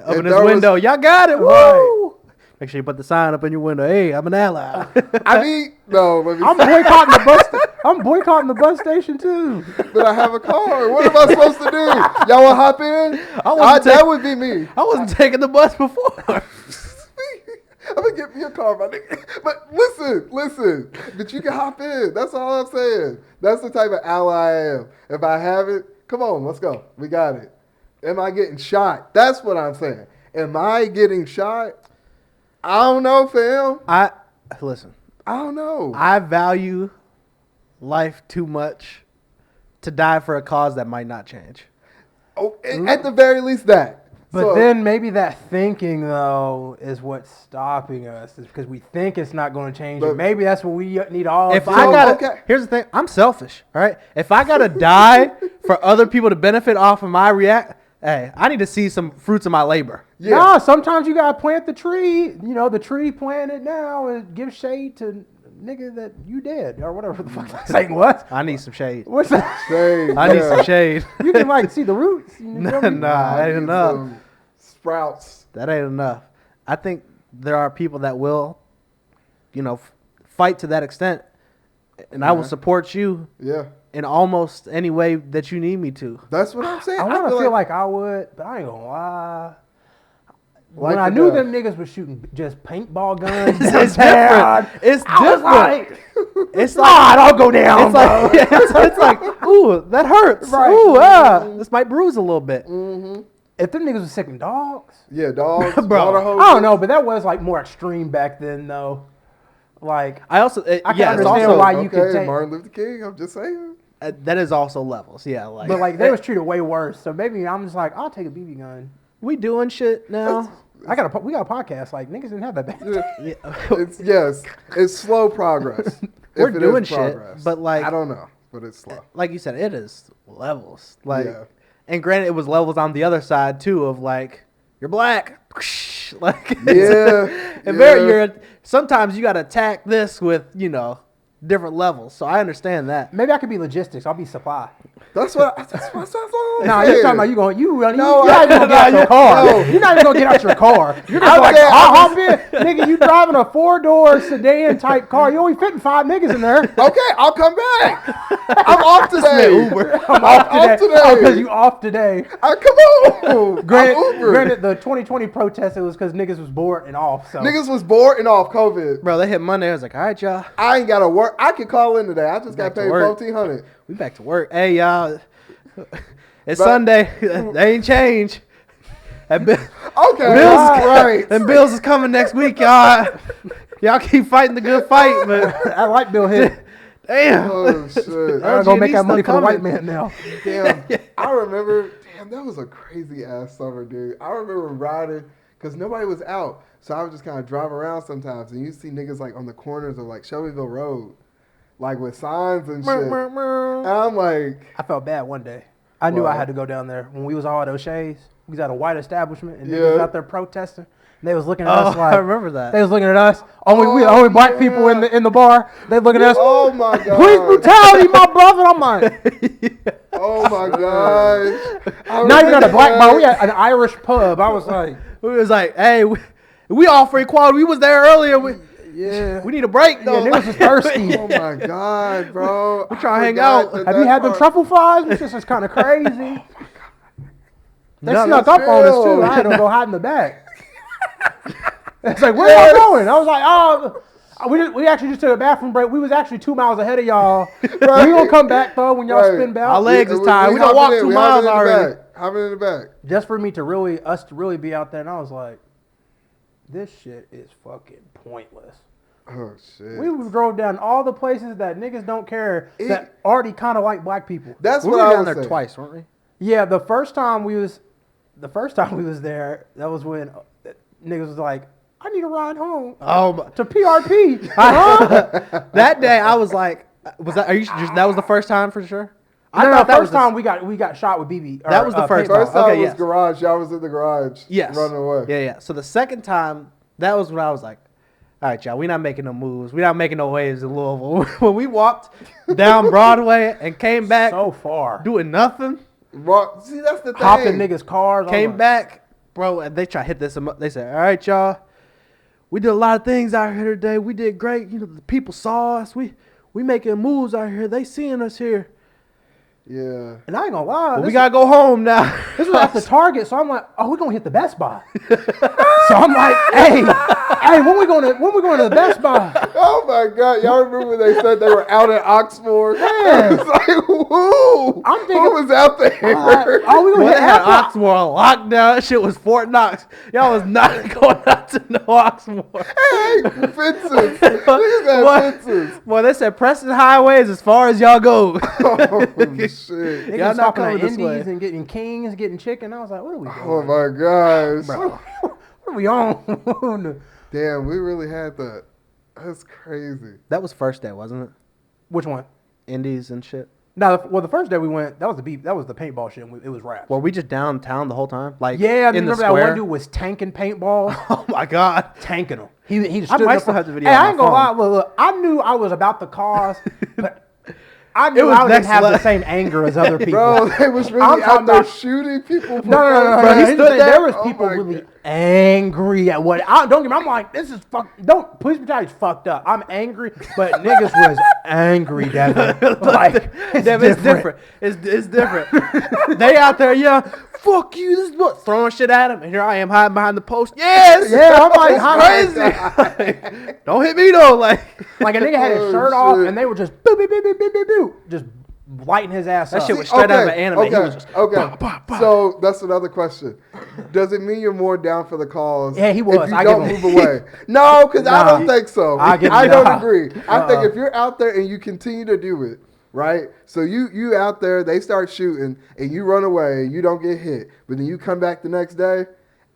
Open If this there was- window. Y'all got it. Right. Woo! Make sure you put the sign up in your window. Hey, I'm an ally. I mean, no, let me I'm boycotting the bus. I'm boycotting the bus station too. but I have a car. What am I supposed to do? Y'all want to hop in? That would be me. I wasn't taking the bus before. I'm gonna get me a car, my nigga. But listen. But you can hop in. That's all I'm saying. That's the type of ally I am. If I have it, come on, let's go. We got it. Am I getting shot? That's what I'm saying. Am I getting shot? I don't know, fam. Listen. I don't know. I value life too much to die for a cause that might not change. At the very least, that. But then maybe that thinking, though, is what's stopping us. Is because we think it's not going to change. And maybe that's what we need all If I gotta, here's the thing. I'm selfish, all right? If I got to die for other people to benefit off of my hey, I need to see some fruits of my labor. Yeah. Nah, sometimes you got to plant the tree. You know, the tree planted now and give shade to nigga that you did or whatever the fuck that saying was. I need some shade. What's that? Shade. I need some shade. You can like see the roots. Nah, that ain't enough. Sprouts. That ain't enough. I think there are people that will, fight to that extent, and I will support you. Yeah. In almost any way that you need me to. That's what I'm saying. I want to feel like I would, but I ain't gonna lie. When I knew them niggas was shooting just paintball guns, it's different. It's different. It's like, I'll go down. It's like, it's like, ooh, that hurts. Right. Ooh, this might bruise a little bit. Mm-hmm. If them niggas was sick dogs. Yeah, dogs. Bro, I don't know, but that was like more extreme back then, though. Like, I also, I can understand why you could take Martin Luther King. I'm just saying. That is also levels, yeah. Like, but like they was treated way worse. So maybe I'm just like, I'll take a BB gun. We doing shit now. We got a podcast. Like niggas didn't have that bad. It's slow progress. We're doing shit, but like I don't know, but it's slow. Like you said, it is levels. Like, and granted, it was levels on the other side too. Of like, you're black. Like, sometimes you got to attack this with different levels. So I understand that. Maybe I could be logistics. I'll be supply. That's what I'm No, you're talking about you're not even gonna get out your car. No. You're not even gonna get out your car. You're just like, hop in. Nigga, you driving a 4-door sedan type car. You only fitting 5 niggas in there. Okay, I'll come back. I'm off today. Uber. I'm off today. Oh, because you off today. Come on. Granted, the 2020 protest, it was because niggas was bored and off. So niggas was bored and off COVID. Bro, they hit Monday. I was like, all right, y'all. I ain't got to work. I could call in today. I just got paid $1,400. We back to work. Hey, y'all. It's Sunday. They ain't changed. Okay. Bills is coming next week, y'all. Y'all keep fighting the good fight, but I like Bill Hitt. Damn. Oh, shit. I'm going to make that money for the white man now. Damn. I remember, that was a crazy ass summer, dude. I remember riding, because nobody was out. So I would just kind of drive around sometimes, and you see niggas like on the corners of like Shelbyville Road, like with signs and shit. And I'm like, I felt bad one day. I knew I had to go down there when we was all at O'Shea's. We was at a white establishment, and niggas was out there protesting. And they was looking at us like, I remember that. They was looking at us. Only black people in the bar. They looking at us. Oh my god. Police brutality, my brother. I'm like, oh my gosh. Not even at a black bar. We had an Irish pub. I was like, hey, we all for equality. We was there earlier. We need a break though. Yeah, niggas was thirsty. Oh my god, bro. We trying to hang out. Have you had them truffle fries? This is kind of crazy. They snuck up on us too. I had to go hide in the back. It's like, where y'all going? I was like, we actually just took a bathroom break. We was actually 2 miles ahead of y'all. We gonna come back though when y'all spin back. Our legs is tired. We done walked 2 miles already. Hopping in the back. Just for me to really be out there, and I was like, this shit is fucking pointless. Oh shit. We drove down all the places that niggas don't care that already kind of like black people. That's we what were I down was there saying. twice, weren't we? Yeah, the first time we was there, that was when niggas was like, I need a ride home. To PRP. That day I was like, that was the first time for sure? I thought that was the first time we got shot with BB. That was the first time. First time was garage. Y'all was in the garage. Yes. Running away. Yeah. So the second time, that was when I was like, all right, y'all, we not making no moves. We not making no waves in Louisville. When we walked down Broadway and came back so far doing nothing. See, that's the thing. Hopped in niggas' cars. Came back, bro, and they try to hit this. They said, all right, y'all, we did a lot of things out here today. We did great. The people saw us. We making moves out here. They seeing us here. Yeah. And I ain't gonna lie. Well, we gotta go home now. This was at the Target, so I'm like, oh, we're gonna hit the Best Buy. So I'm like, hey, when we going to the Best Buy? Oh my God. Y'all remember when they said they were out at Oxford? Yeah. It's like, woo. Who? I'm thinking, who was out there? oh, we Well, gonna they hit had Apple. Oxmoor on lockdown. That shit was Fort Knox. Y'all was not going out to no Oxmoor. Hey, fences. Niggas had fences. Boy, they said Preston Highway is as far as y'all go. Oh, shit. Niggas Y'all not talking coming to this way. Indies and getting Kings, getting chicken. I was like, what are we doing? Oh, my gosh. What are we on? Damn, we really had that. That's crazy. That was first day, wasn't it? Which one? Indies and shit. No, well, the first day we went, that was the paintball shit. It was rap. Were we just downtown the whole time? Like, Yeah, in the remember that square? one dude was tanking paintballs? Oh my god. Tanking them. He just I stood might up still for- have the video Hey, on I my ain't gonna lie. phone. Look, I knew I was about the cause, but I It knew was I didn't next have the level. same anger as other people. Bro, they was I'm really talking out there about- shooting people. No. Bro, he Here's the stood thing, there. there was Oh people my really God. angry at what. Don't get me. I'm like, this is fuck. Don't police brutality's fucked up. I'm angry, but niggas was angry, Devin. Like It's different. It's different. They out there, yeah, fuck you. This is what throwing shit at him, and here I am hiding behind the post. Yes, Yeah, I'm like, it's how crazy. Don't hit me though, like a nigga had his Oh, shirt off, shit. and they were just boop, boop, boop, boop, boop, boop, boop, just lighting his ass That up. shit was straight out of an anime. Okay, He was just okay. bah, bah, bah. So that's another question. Does it mean you're more down for the cause? Yeah, he was. If you I don't give move him- away. No, because I Nah. don't think so. I give him- I don't nah. agree. I think if you're out there and you continue to do it, right? So you out there, they start shooting, and you run away, and you don't get hit, but then you come back the next day.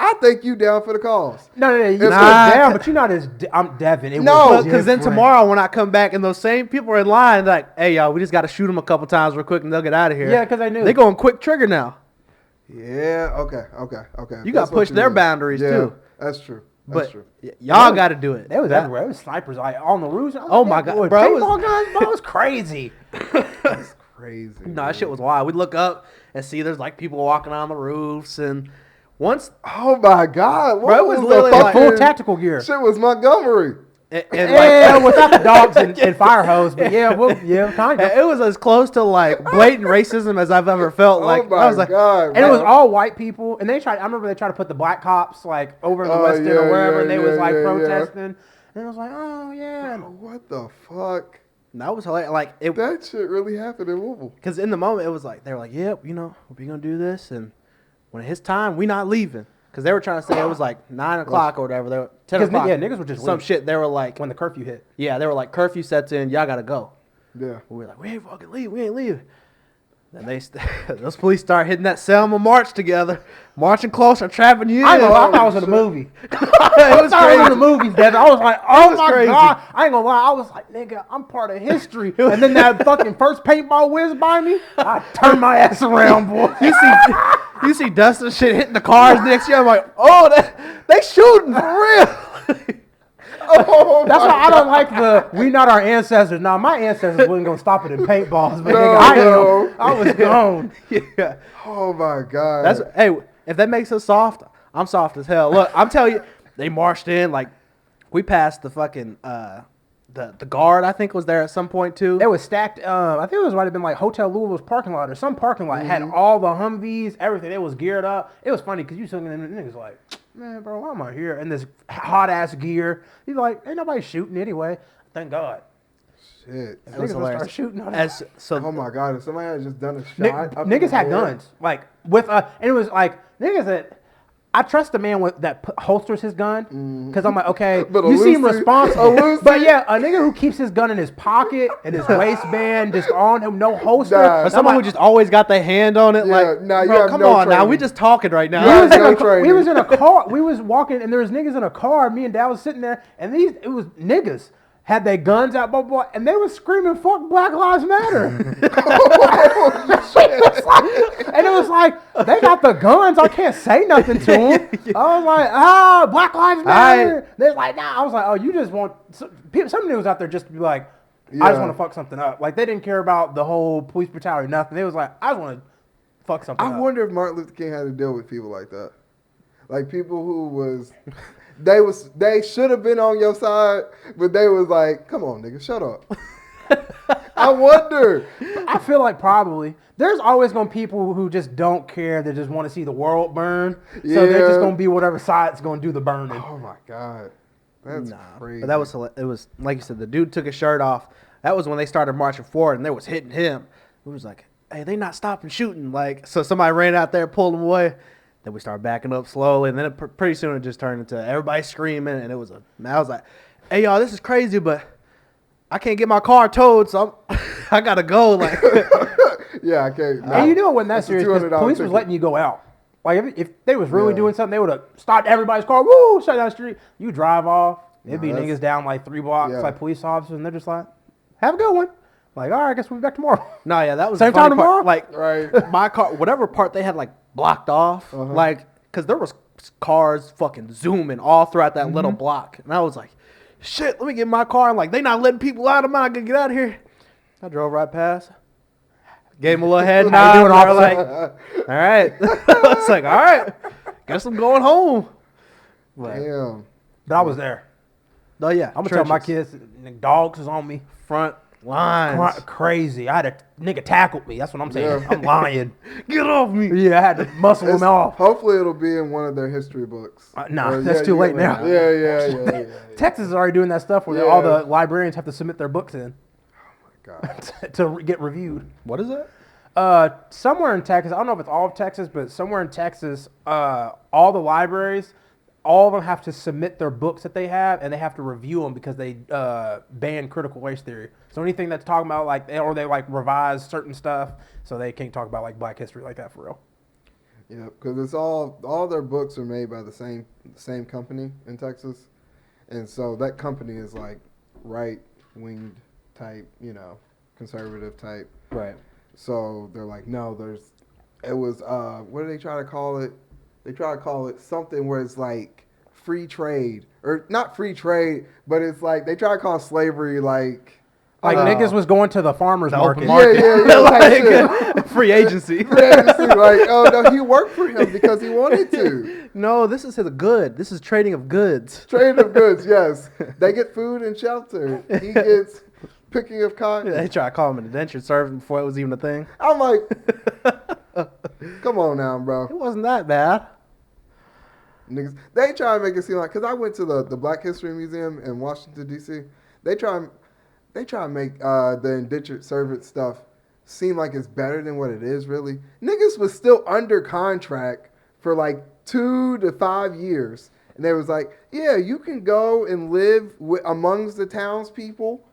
I think you down for the cause. No, you It's sit like- down, but you're not as. I'm Devin. It No, was because then different. tomorrow when I come back and those same people are in line, like, hey y'all, we just got to shoot them a couple times real quick and they'll get out of here. Yeah, 'cause they knew. They going quick trigger now. Yeah. Okay. You got That's to what push you their mean. boundaries Yeah, too. That's true. That's But true. y'all got to do it. They was That- everywhere. It was snipers like on the roofs. I was Oh like, my yeah, God, boy, bro, it was- paintball guns, bro, it was crazy. That's crazy. No, that shit was wild. We'd look up and see there's like people walking on the roofs, and once Oh my God! What Bro, it was the literally like- Full fucking- tactical gear. Shit was Montgomery. and Yeah, without the dogs and fire hose, but yeah, well, yeah, kind of. it was as close to like blatant racism as I've ever felt. Oh Like my I was like, God! And it was bro. all white people, and they tried. I remember they tried to put the black cops like over in the Oh, West End yeah, or wherever, yeah, and they was yeah, like yeah, yeah. protesting. And it was like, oh yeah. What the fuck? that was hilarious. Like it, That shit really happened in Louisville. because in the moment it was like they were like, yep, you know, we gonna do this, and when it's time, we not leaving. Because they were trying to say it was like 9 o'clock or whatever. They were 10 Because o'clock. yeah, niggas were just some leaving shit. They were like, when the curfew hit. yeah, they were like curfew sets in. Y'all gotta go. Yeah. We were like, we ain't fucking leave. We ain't leaving. Then those police start hitting that Selma march together, marching closer, trapping you in. I ain't gonna lie, I thought I was in a movie. It was I was in crazy. the movies, Devin. I was like, oh was my crazy. God. I ain't gonna lie. I was like, nigga, I'm part of history. And then that fucking first paintball whizzed by me. I turned my ass around, boy. You see dust and shit hitting the cars next year. I'm like, oh, they shooting for real. Oh, That's my why I don't like the we not our ancestors. Now my ancestors wasn't gonna stop it in paintballs, but No, nigga, I no. am. I was gone. Yeah. Oh my God. That's hey. If that makes us soft, I'm soft as hell. Look, I'm telling you, they marched in like we passed the fucking the guard. I think was there at some point too. It was stacked. I think it was might have been like Hotel Louisville's parking lot or some parking lot had all the Humvees, everything. It was geared up. It was funny because you sitting there and the niggas like, man, bro, why am I here in this hot ass gear? He's like, ain't nobody shooting anyway. Thank God. shit. It was Niggas gonna start hilarious. shooting on As so, Oh my God! If somebody had just done a Ni- shot, up in niggas the had head- guns, like with and it was like niggas that I trust a man with that holsters his gun because I'm like, okay, But a you seem Lucy- responsible, a Lucy- but yeah, a nigga who keeps his gun in his pocket and his waistband just on him, no holster. Nah. or I'm someone who like, just always got their hand on it. Yeah, like, nah, you bro, have come no on now. training. We just talking right now. we Yeah. was, in no a, training. we was in a car. We was walking, and there was niggas in a car. Me and Dad was sitting there, and it was niggas had their guns out, blah, blah, and they was screaming, "Fuck Black Lives Matter!" And it was like they got the guns. I can't say nothing to them. I was like, Black Lives Matter. They're like, nah. I was like, oh, you just want some niggas out there just to be like, I just Yeah. want to fuck something up. Like they didn't care about the whole police brutality, nothing. They was like, I just want to fuck something I up. wonder if Martin Luther King had to deal with people like that, like people who was, they should have been on your side, but they was like, come on, nigga, shut up. I wonder. I feel like probably there's always gonna be people who just don't care. They just want to see the world burn. So they're just Yeah. gonna be whatever side's gonna do the burning. Oh my God, that's crazy. But that was it was like you said. The dude took his shirt off. That was when they started marching forward, and they was hitting him. It was like, hey, they not stopping shooting. Like, so somebody ran out there, pulled them away. Then we started backing up slowly, and then pretty soon it just turned into everybody screaming, and I was like, hey, y'all, this is crazy, but I can't get my car towed, so I got to go. Like, yeah, I can't. No. And you know when that's serious, because police was letting you go out. Like, if they was really doing something, they would have stopped everybody's car, woo, shut down the street. You drive off, it'd be niggas down like 3 blocks, like police officers, and they're just like, have a good one. Like, all right, I guess we'll be back tomorrow. No, yeah, that was same time tomorrow. Like, my car, whatever part they had like blocked off, like, because there was cars fucking zooming all throughout that little block, and I was like, shit, let me get in my car. And like, they not letting people out. I'm not gonna get out of here. I drove right past. Gave him a little head nod. Doing all like, all right. I was like, all right, guess I'm going home. Like, damn. But I was there. Oh yeah, I'm gonna tell my kids, dogs is on me. Front lines. Crazy. I had a nigga tackled me. That's what I'm saying. I'm lying. Get off me. Yeah, I had to muscle him off. Hopefully it'll be in one of their history books. Nah, that's too late now. Yeah. Texas is already doing that stuff where all the librarians have to submit their books in. God. to get reviewed. What is it? Somewhere in Texas, I don't know if it's all of Texas, but somewhere in Texas, all the libraries, all of them have to submit their books that they have, and they have to review them because they ban critical race theory. So anything that's talking about like, or they like revise certain stuff, so they can't talk about like Black history like that for real. Yeah, because it's all their books are made by the same company in Texas, and so that company is like right-winged type, conservative type. Right. So they're like, no, it was, what do they try to call it? They try to call it something where it's like free trade, or not free trade, but it's like, they try to call slavery like niggas was going to the farmer's market. Yeah. Like, free agency. Free agency, like, oh no, he worked for him because he wanted to. No, this is his good. This is trading of goods. Trading of goods, yes. They get food and shelter. He gets picking of cotton. They try to call him an indentured servant before it was even a thing. I'm like, come on now, bro. It wasn't that bad. Niggas, they try to make it seem like, because I went to the Black History Museum in Washington, D.C. They try to make the indentured servant stuff seem like it's better than what it is, really. Niggas was still under contract for like 2 to 5 years. And they was like, yeah, you can go and live amongst the townspeople,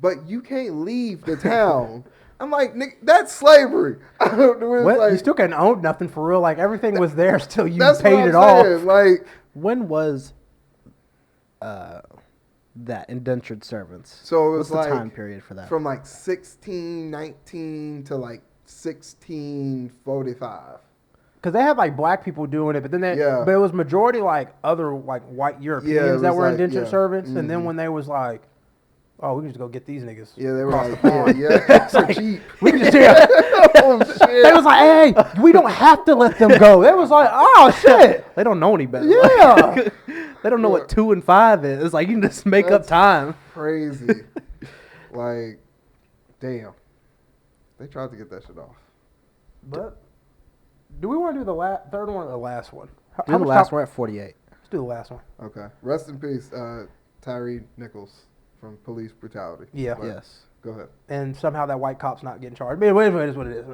but you can't leave the town. I'm like, nigga, that's slavery. I don't know. What? Like, you still can't own nothing for real. Like, everything was there till you that's paid it off. Like, when was that indentured servants? So it was what's the like time period for that? From like 1619 to like 1645. Because they had like black people doing it, but then but it was majority like other like white Europeans that were indentured servants. And then when they was like, oh, we can just go get these niggas. Yeah, they were like, yeah, like, cheap. We can just Oh, shit. They was like, hey, we don't have to let them go. They was like, oh shit. They don't know any better. Yeah. They don't know what 2 and 5 is. It's like, you can just make up time. Crazy. Like, damn. They tried to get that shit off. But do we want to do the third one or the last one? Do the last one at 48. Let's do the last one. Okay. Rest in peace, Tyree Nichols from police brutality. Yeah. But Yes. Go ahead. And somehow that white cop's not getting charged. But it is what it is.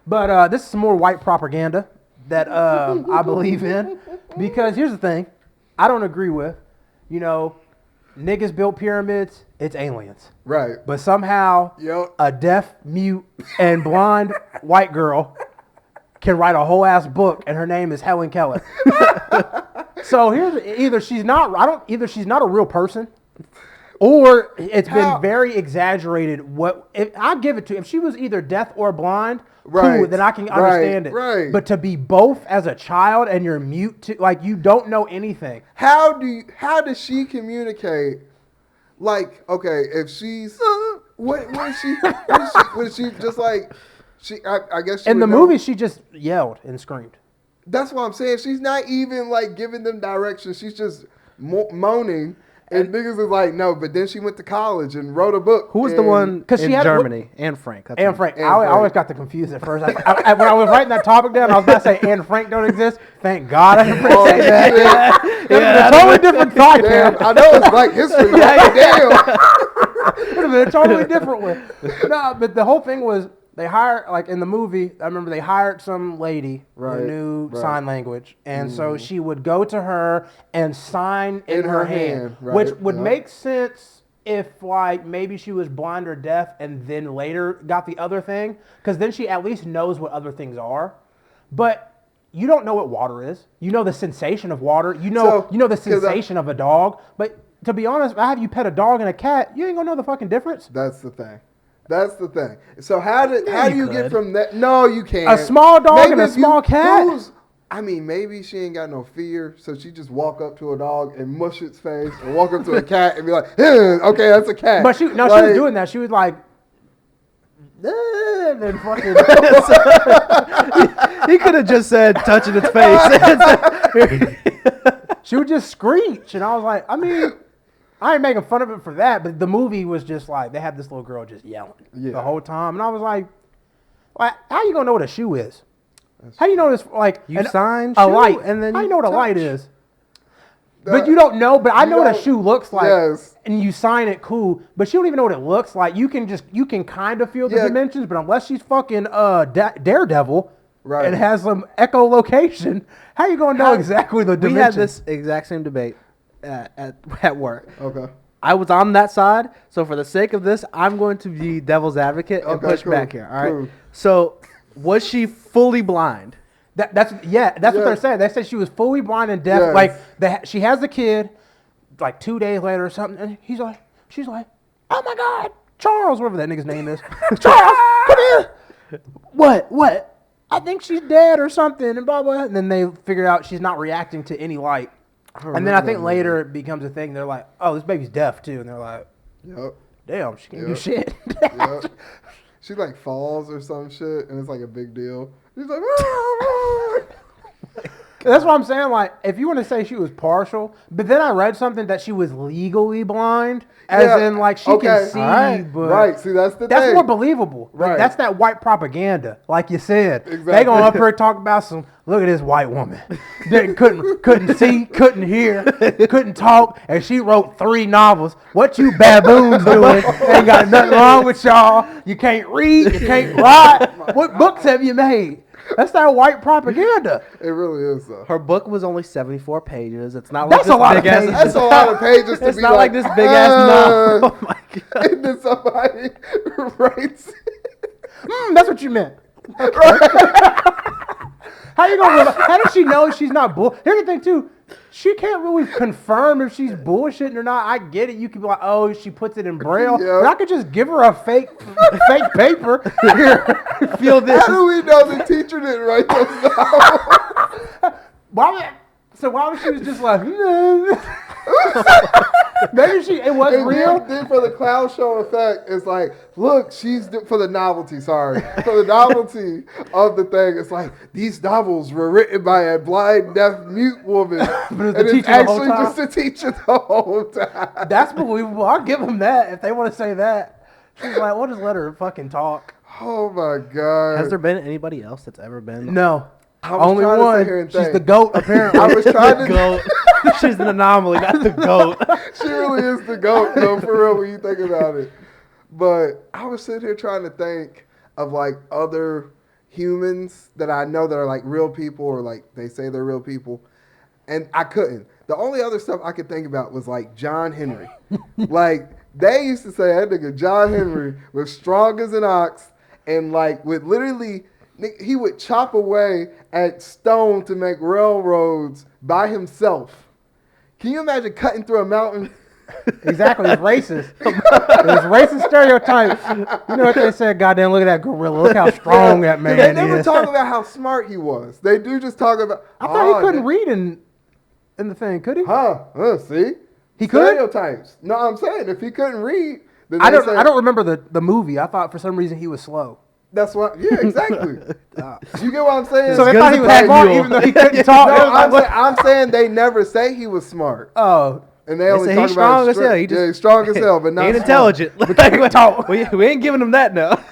But this is some more white propaganda that I believe in. Because here's the thing. I don't agree with, niggas built pyramids, it's aliens. Right. But somehow a deaf, mute, and blind white girl can write a whole ass book, and her name is Helen Keller. So here's either she's not a real person, or it's been very exaggerated. I give it to if she was either deaf or blind, cool, then I can understand it. Right. But to be both as a child and you're mute, like you don't know anything. How does she communicate? Like, okay, if she's what is she just like? I guess she in the movie she just yelled and screamed. That's what I'm saying. She's not even like giving them directions. She's just moaning. And niggas is like, no, but then she went to college and wrote a book. Who was the one in Germany? Anne Frank. Anne Frank. I always got the confused at first. When I was writing that topic down, I was about to say Anne Frank don't exist. Thank God I didn't say that. It would have been a totally different thought. Damn, I know it's Black History. Damn. It would have been a totally different one. No, but the whole thing was, They hired, like in the movie, I remember they hired some lady Right, who knew right. sign language. And so she would go to her and sign in her hand, right, which would yeah. make sense if like maybe she was blind or deaf and then later got the other thing. Because then she at least knows what other things are. But you don't know what water is. You know the sensation of water. You know the sensation of a dog. But to be honest, if I have you pet a dog and a cat, you ain't gonna know the fucking difference. That's the thing. So how do you could. get from that? No, you can't. A small dog Maybe and a if you- small cat? I mean, maybe she ain't got no fear, so she just walk up to a dog and mush its face, or walk up to a cat and be like, okay, that's a cat. But she was doing that. She was like, and then fucking. He could have just said touching its face. She would just screech, and I was like, I mean, I ain't making fun of it for that, but the movie was just like they had this little girl just yelling the whole time, and I was like, how you gonna know what a shoe is? How do you know this? Like You sign a shoe, light, and then how you you know what a touch. light is? But you don't know. But I know what a shoe looks like, Yes. and you sign it, cool. But you don't even know what it looks like. You can kind of feel the dimensions, but unless she's fucking Daredevil, Right. and has some echolocation, how you gonna know exactly the dimensions? We had this exact same debate at work. Okay. I was on that side, so for the sake of this, I'm going to be devil's advocate and Okay, push cool, back here. All right. cool. So, was she fully blind? That's what they're saying. They said she was fully blind and deaf. Yes. Like she has the kid, like 2 days later or something, and she's like, oh my God, Charles, whatever that nigga's name is, Charles, come here. What? I think she's dead or something, and blah blah. And then they figure out she's not reacting to any light. And then I think later it becomes a thing. They're like, oh, this baby's deaf too, and they're like, Yep. damn, she can't do Yep. shit. Yep. She like falls or some shit, and it's like a big deal. She's like, That's what I'm saying. Like, if you want to say she was partial, but then I read something that she was legally blind, as in like she can see. But See, that's the that's thing. more believable. Like, Right. that's that white propaganda, like you said. Exactly. They gonna up here talk about some. Look at this white woman. couldn't see, couldn't hear, couldn't talk, and she wrote 3 novels. What you baboons doing? Ain't got nothing wrong with y'all. You can't read, you can't write. What books have you made? That's that white propaganda. It really is though. Her book was only 74 pages. It's not That's like this a lot of big ass. pages. That's a lot of pages to It's be not like this big ass novel. Oh my god. And then somebody writes. That's what you meant. How does she know she's not bull? Here's the thing too. She can't really confirm if she's bullshitting or not. I get it. You could be like, oh, she puts it in braille. Yeah. But I could just give her a fake paper. Here, feel this. How do we know the teacher didn't write those down? Why was she just like, maybe it was And real. then for the cloud show effect, it's like, look, for the novelty, for the novelty of the thing, it's like, these novels were written by a blind, deaf, mute woman. And it's actually just a teacher the whole time. That's believable. I'll give them that if they want to say that. She's like, we'll just let her fucking talk. Oh my God. Has there been anybody else that's ever been? No. I was Only trying to sit one. here and She's think. the GOAT, apparently. I was trying to. Goat. She's an anomaly, not the goat. She really is the GOAT, though, for real, when you think about it. But I was sitting here trying to think of, like, other humans that I know that are, like, real people or, like, they say they're real people. And I couldn't. The only other stuff I could think about was, like, John Henry. Like, they used to say that nigga John Henry was strong as an ox and, like, would literally... He would chop away at stone to make railroads by himself. Can you imagine cutting through a mountain? Exactly. It's racist. It's racist stereotypes. You know what they said? Goddamn, look at that gorilla. Look how strong that man They never is. talk about how smart he was. They do just talk about... I thought he couldn't read in the thing, could he? See? He could? Stereotypes. No, I'm saying if he couldn't read... Then I they don't say, I don't remember the movie. I thought for some reason he was slow. That's what... Yeah, exactly. You get what I'm saying? So they good thought as he a was pack smart mule. even though he couldn't talk. No, I'm saying they never say he was smart. Oh. And they only say talk he's about strong as hell. He he's strong as hell, but not He ain't smart. intelligent. We ain't giving him that now.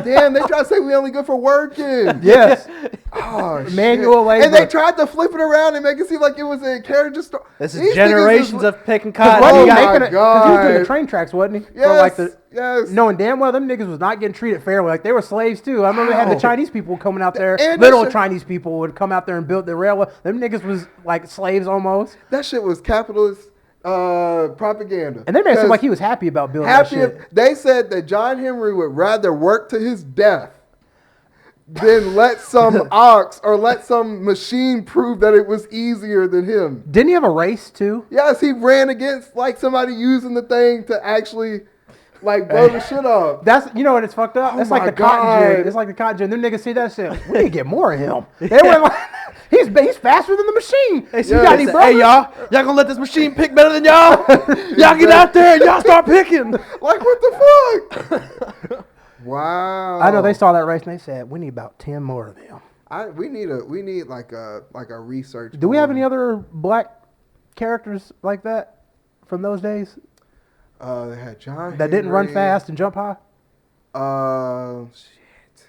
Damn, they try to say we only good for working. Yes. Oh, Manual shit. labor. And they tried to flip it around and make it seem like it was a carriage store. This is generations of picking cotton. Oh, Because my he was doing the God. train tracks, wasn't he? Yes, yes. Knowing damn well them niggas was not getting treated fairly. Like, they were slaves, too. I remember they had the Chinese people coming out there. And Literal that shit- Chinese people would come out there and build the railway. Them niggas was, like, slaves almost. That shit was capitalist propaganda. And they made it seem 'Cause like he was happy about building that happy shit. they said that John Henry would rather work to his death than let some ox or let some machine prove that it was easier than him. Didn't he have a race, too? Yes, he ran against like somebody using the thing to actually like blow the shit up. That's, you know what, it's fucked up? Oh It's like my the cotton gin. God. It's like the cotton gin. Them niggas see that shit. We need to get more of him. They were like, he's faster than the machine. Hey, You got any hey, brothers? y'all gonna let this machine pick better than y'all? Y'all get out there and y'all start picking. Like what the fuck? Wow. I know they saw that race and they said, we need about 10 more of them. We need like a research. Do we have board. any other black characters like that from those days They had John that didn't run Henry. fast and jump high? Shit.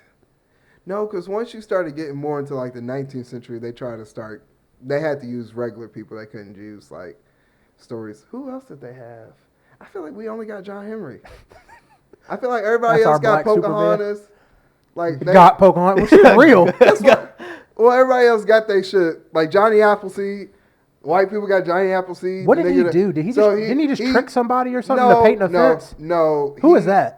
No, because once you started getting more into like the 19th century, they had to use regular people. They couldn't use like stories. Who else did they have? I feel like we only got John Henry. I feel like everybody That's our else got black Superman. Pocahontas. Like they, Got Pocahontas. Well, she's real. well, everybody else got their shit. Like Johnny Appleseed. White people got Johnny Appleseed. What did he Nigga do? Didn't he just trick somebody or something to paint a fence? No. Who is that?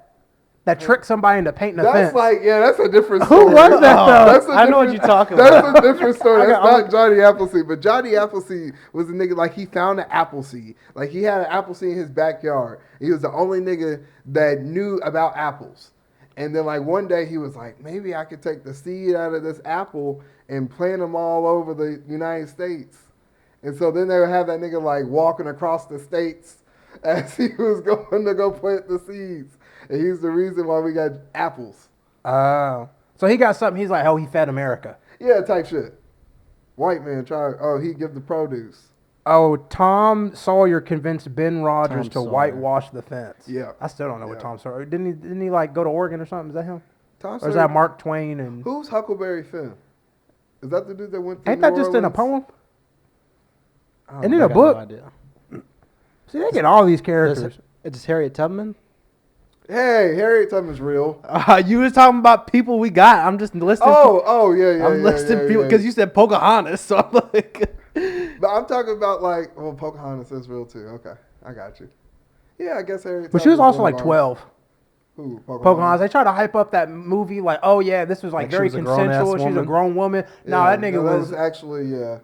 That tricked somebody into painting a fence? That's a different Who story. was that, though? That's a I know what different- you're talking That's about. a different story. That's I'm not Johnny Appleseed. But Johnny Appleseed was a nigga, like, he found an apple seed. Like, he had an apple seed in his backyard. He was the only nigga that knew about apples. And then, like, one day he was like, maybe I could take the seed out of this apple and plant them all over the United States. And so then they would have that nigga, like, walking across the states as he was going to go plant the seeds. And he's the reason why we got apples. Oh. So he got something. He's like, oh, he fed America. Yeah, type shit. White man he give the produce. Oh, Tom Sawyer convinced Ben Rogers Tom to Sawyer. whitewash the fence. Yeah. I still don't know what Yeah. Tom Sawyer. Didn't he like go to Oregon or something? Is that him? Tom Or is Sawyer- that Mark Twain and Who's Huckleberry Finn? Is that the dude that went to ain't New that just in a Orleans? poem? I don't And in know. a I got book? no idea. See, they get all these characters. It's Harriet Tubman. Hey, Harriet Tubman's real. You was talking about people we got. I'm just listing. Yeah. I'm listing people because you said Pocahontas, so I'm like. But I'm talking about like, well, Pocahontas is real too. Okay, I got you. Yeah, I guess Harriet. But she was Tubman's also one like of ours. 12. Who? Pocahontas. They try to hype up that movie like, oh yeah, this was like Like she very was a grown-ass consensual. She's a woman. grown woman. No, Yeah, that nigga that was. actually, yeah.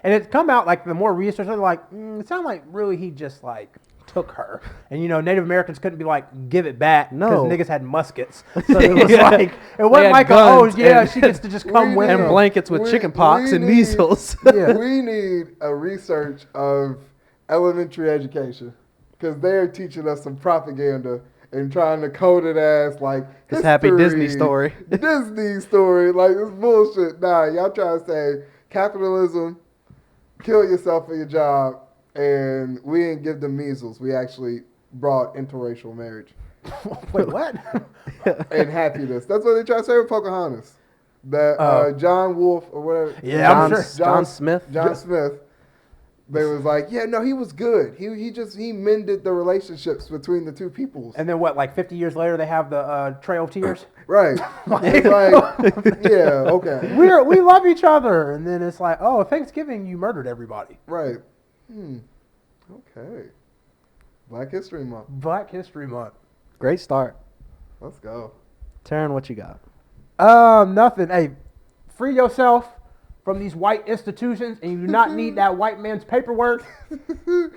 And it come out like the more research, they're like, it sounded like really he just like took her. And you know, Native Americans couldn't be like, give it back. No. Because niggas had muskets. So it was Yeah. like, it They wasn't had like, guns she gets to just come with and him. blankets with We- chicken pox we and need- measles. Yeah. We need a research of elementary education because they're teaching us some propaganda and trying to code it as like This happy Disney history, story. Disney story, like it's bullshit. Nah, y'all trying to say capitalism, kill yourself for your job, and we didn't give them measles. We actually brought interracial marriage Wait, what? and happiness. That's what they try to say with Pocahontas. That John Wolfe or whatever. Yeah, I'm sure. John Smith. John Smith. They was like, yeah, no, he was good. He mended the relationships between the two peoples. And then what, like 50 years later, they have the Trail of Tears? Right. It's like, yeah, okay. We love each other. And then it's like, oh, Thanksgiving, you murdered everybody. Right. Okay. Black History Month. Black History Month. Great start. Let's go. Terran, what you got? Nothing. Hey, free yourself from these white institutions, and you do not need that white man's paperwork,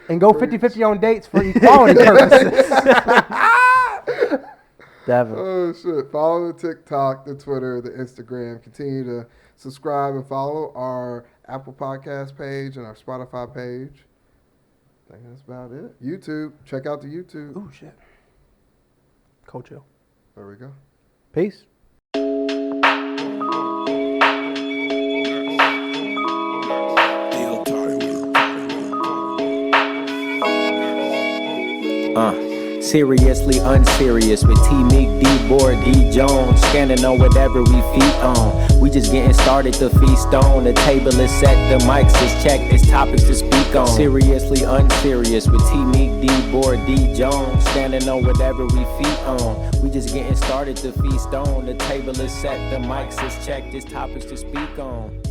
and go 50-50 on dates for equality purposes. Devin. Oh, shit. Follow the TikTok, the Twitter, the Instagram. Continue to subscribe and follow our Apple Podcast page and our Spotify page. I think that's about it. YouTube. Check out the YouTube. Ooh, shit. Cold chill. There we go. Peace. Seriously unserious with T Meek, D Board, D Jones, scanning on whatever we feet on. We just getting started to feast on. The table is set, the mics is checked, there's topics to speak on. Seriously unserious with T Meek, D Board, D Jones, standing on whatever we feet on. We just getting started to feast on. The table is set, the mics is checked, there's topics to speak on.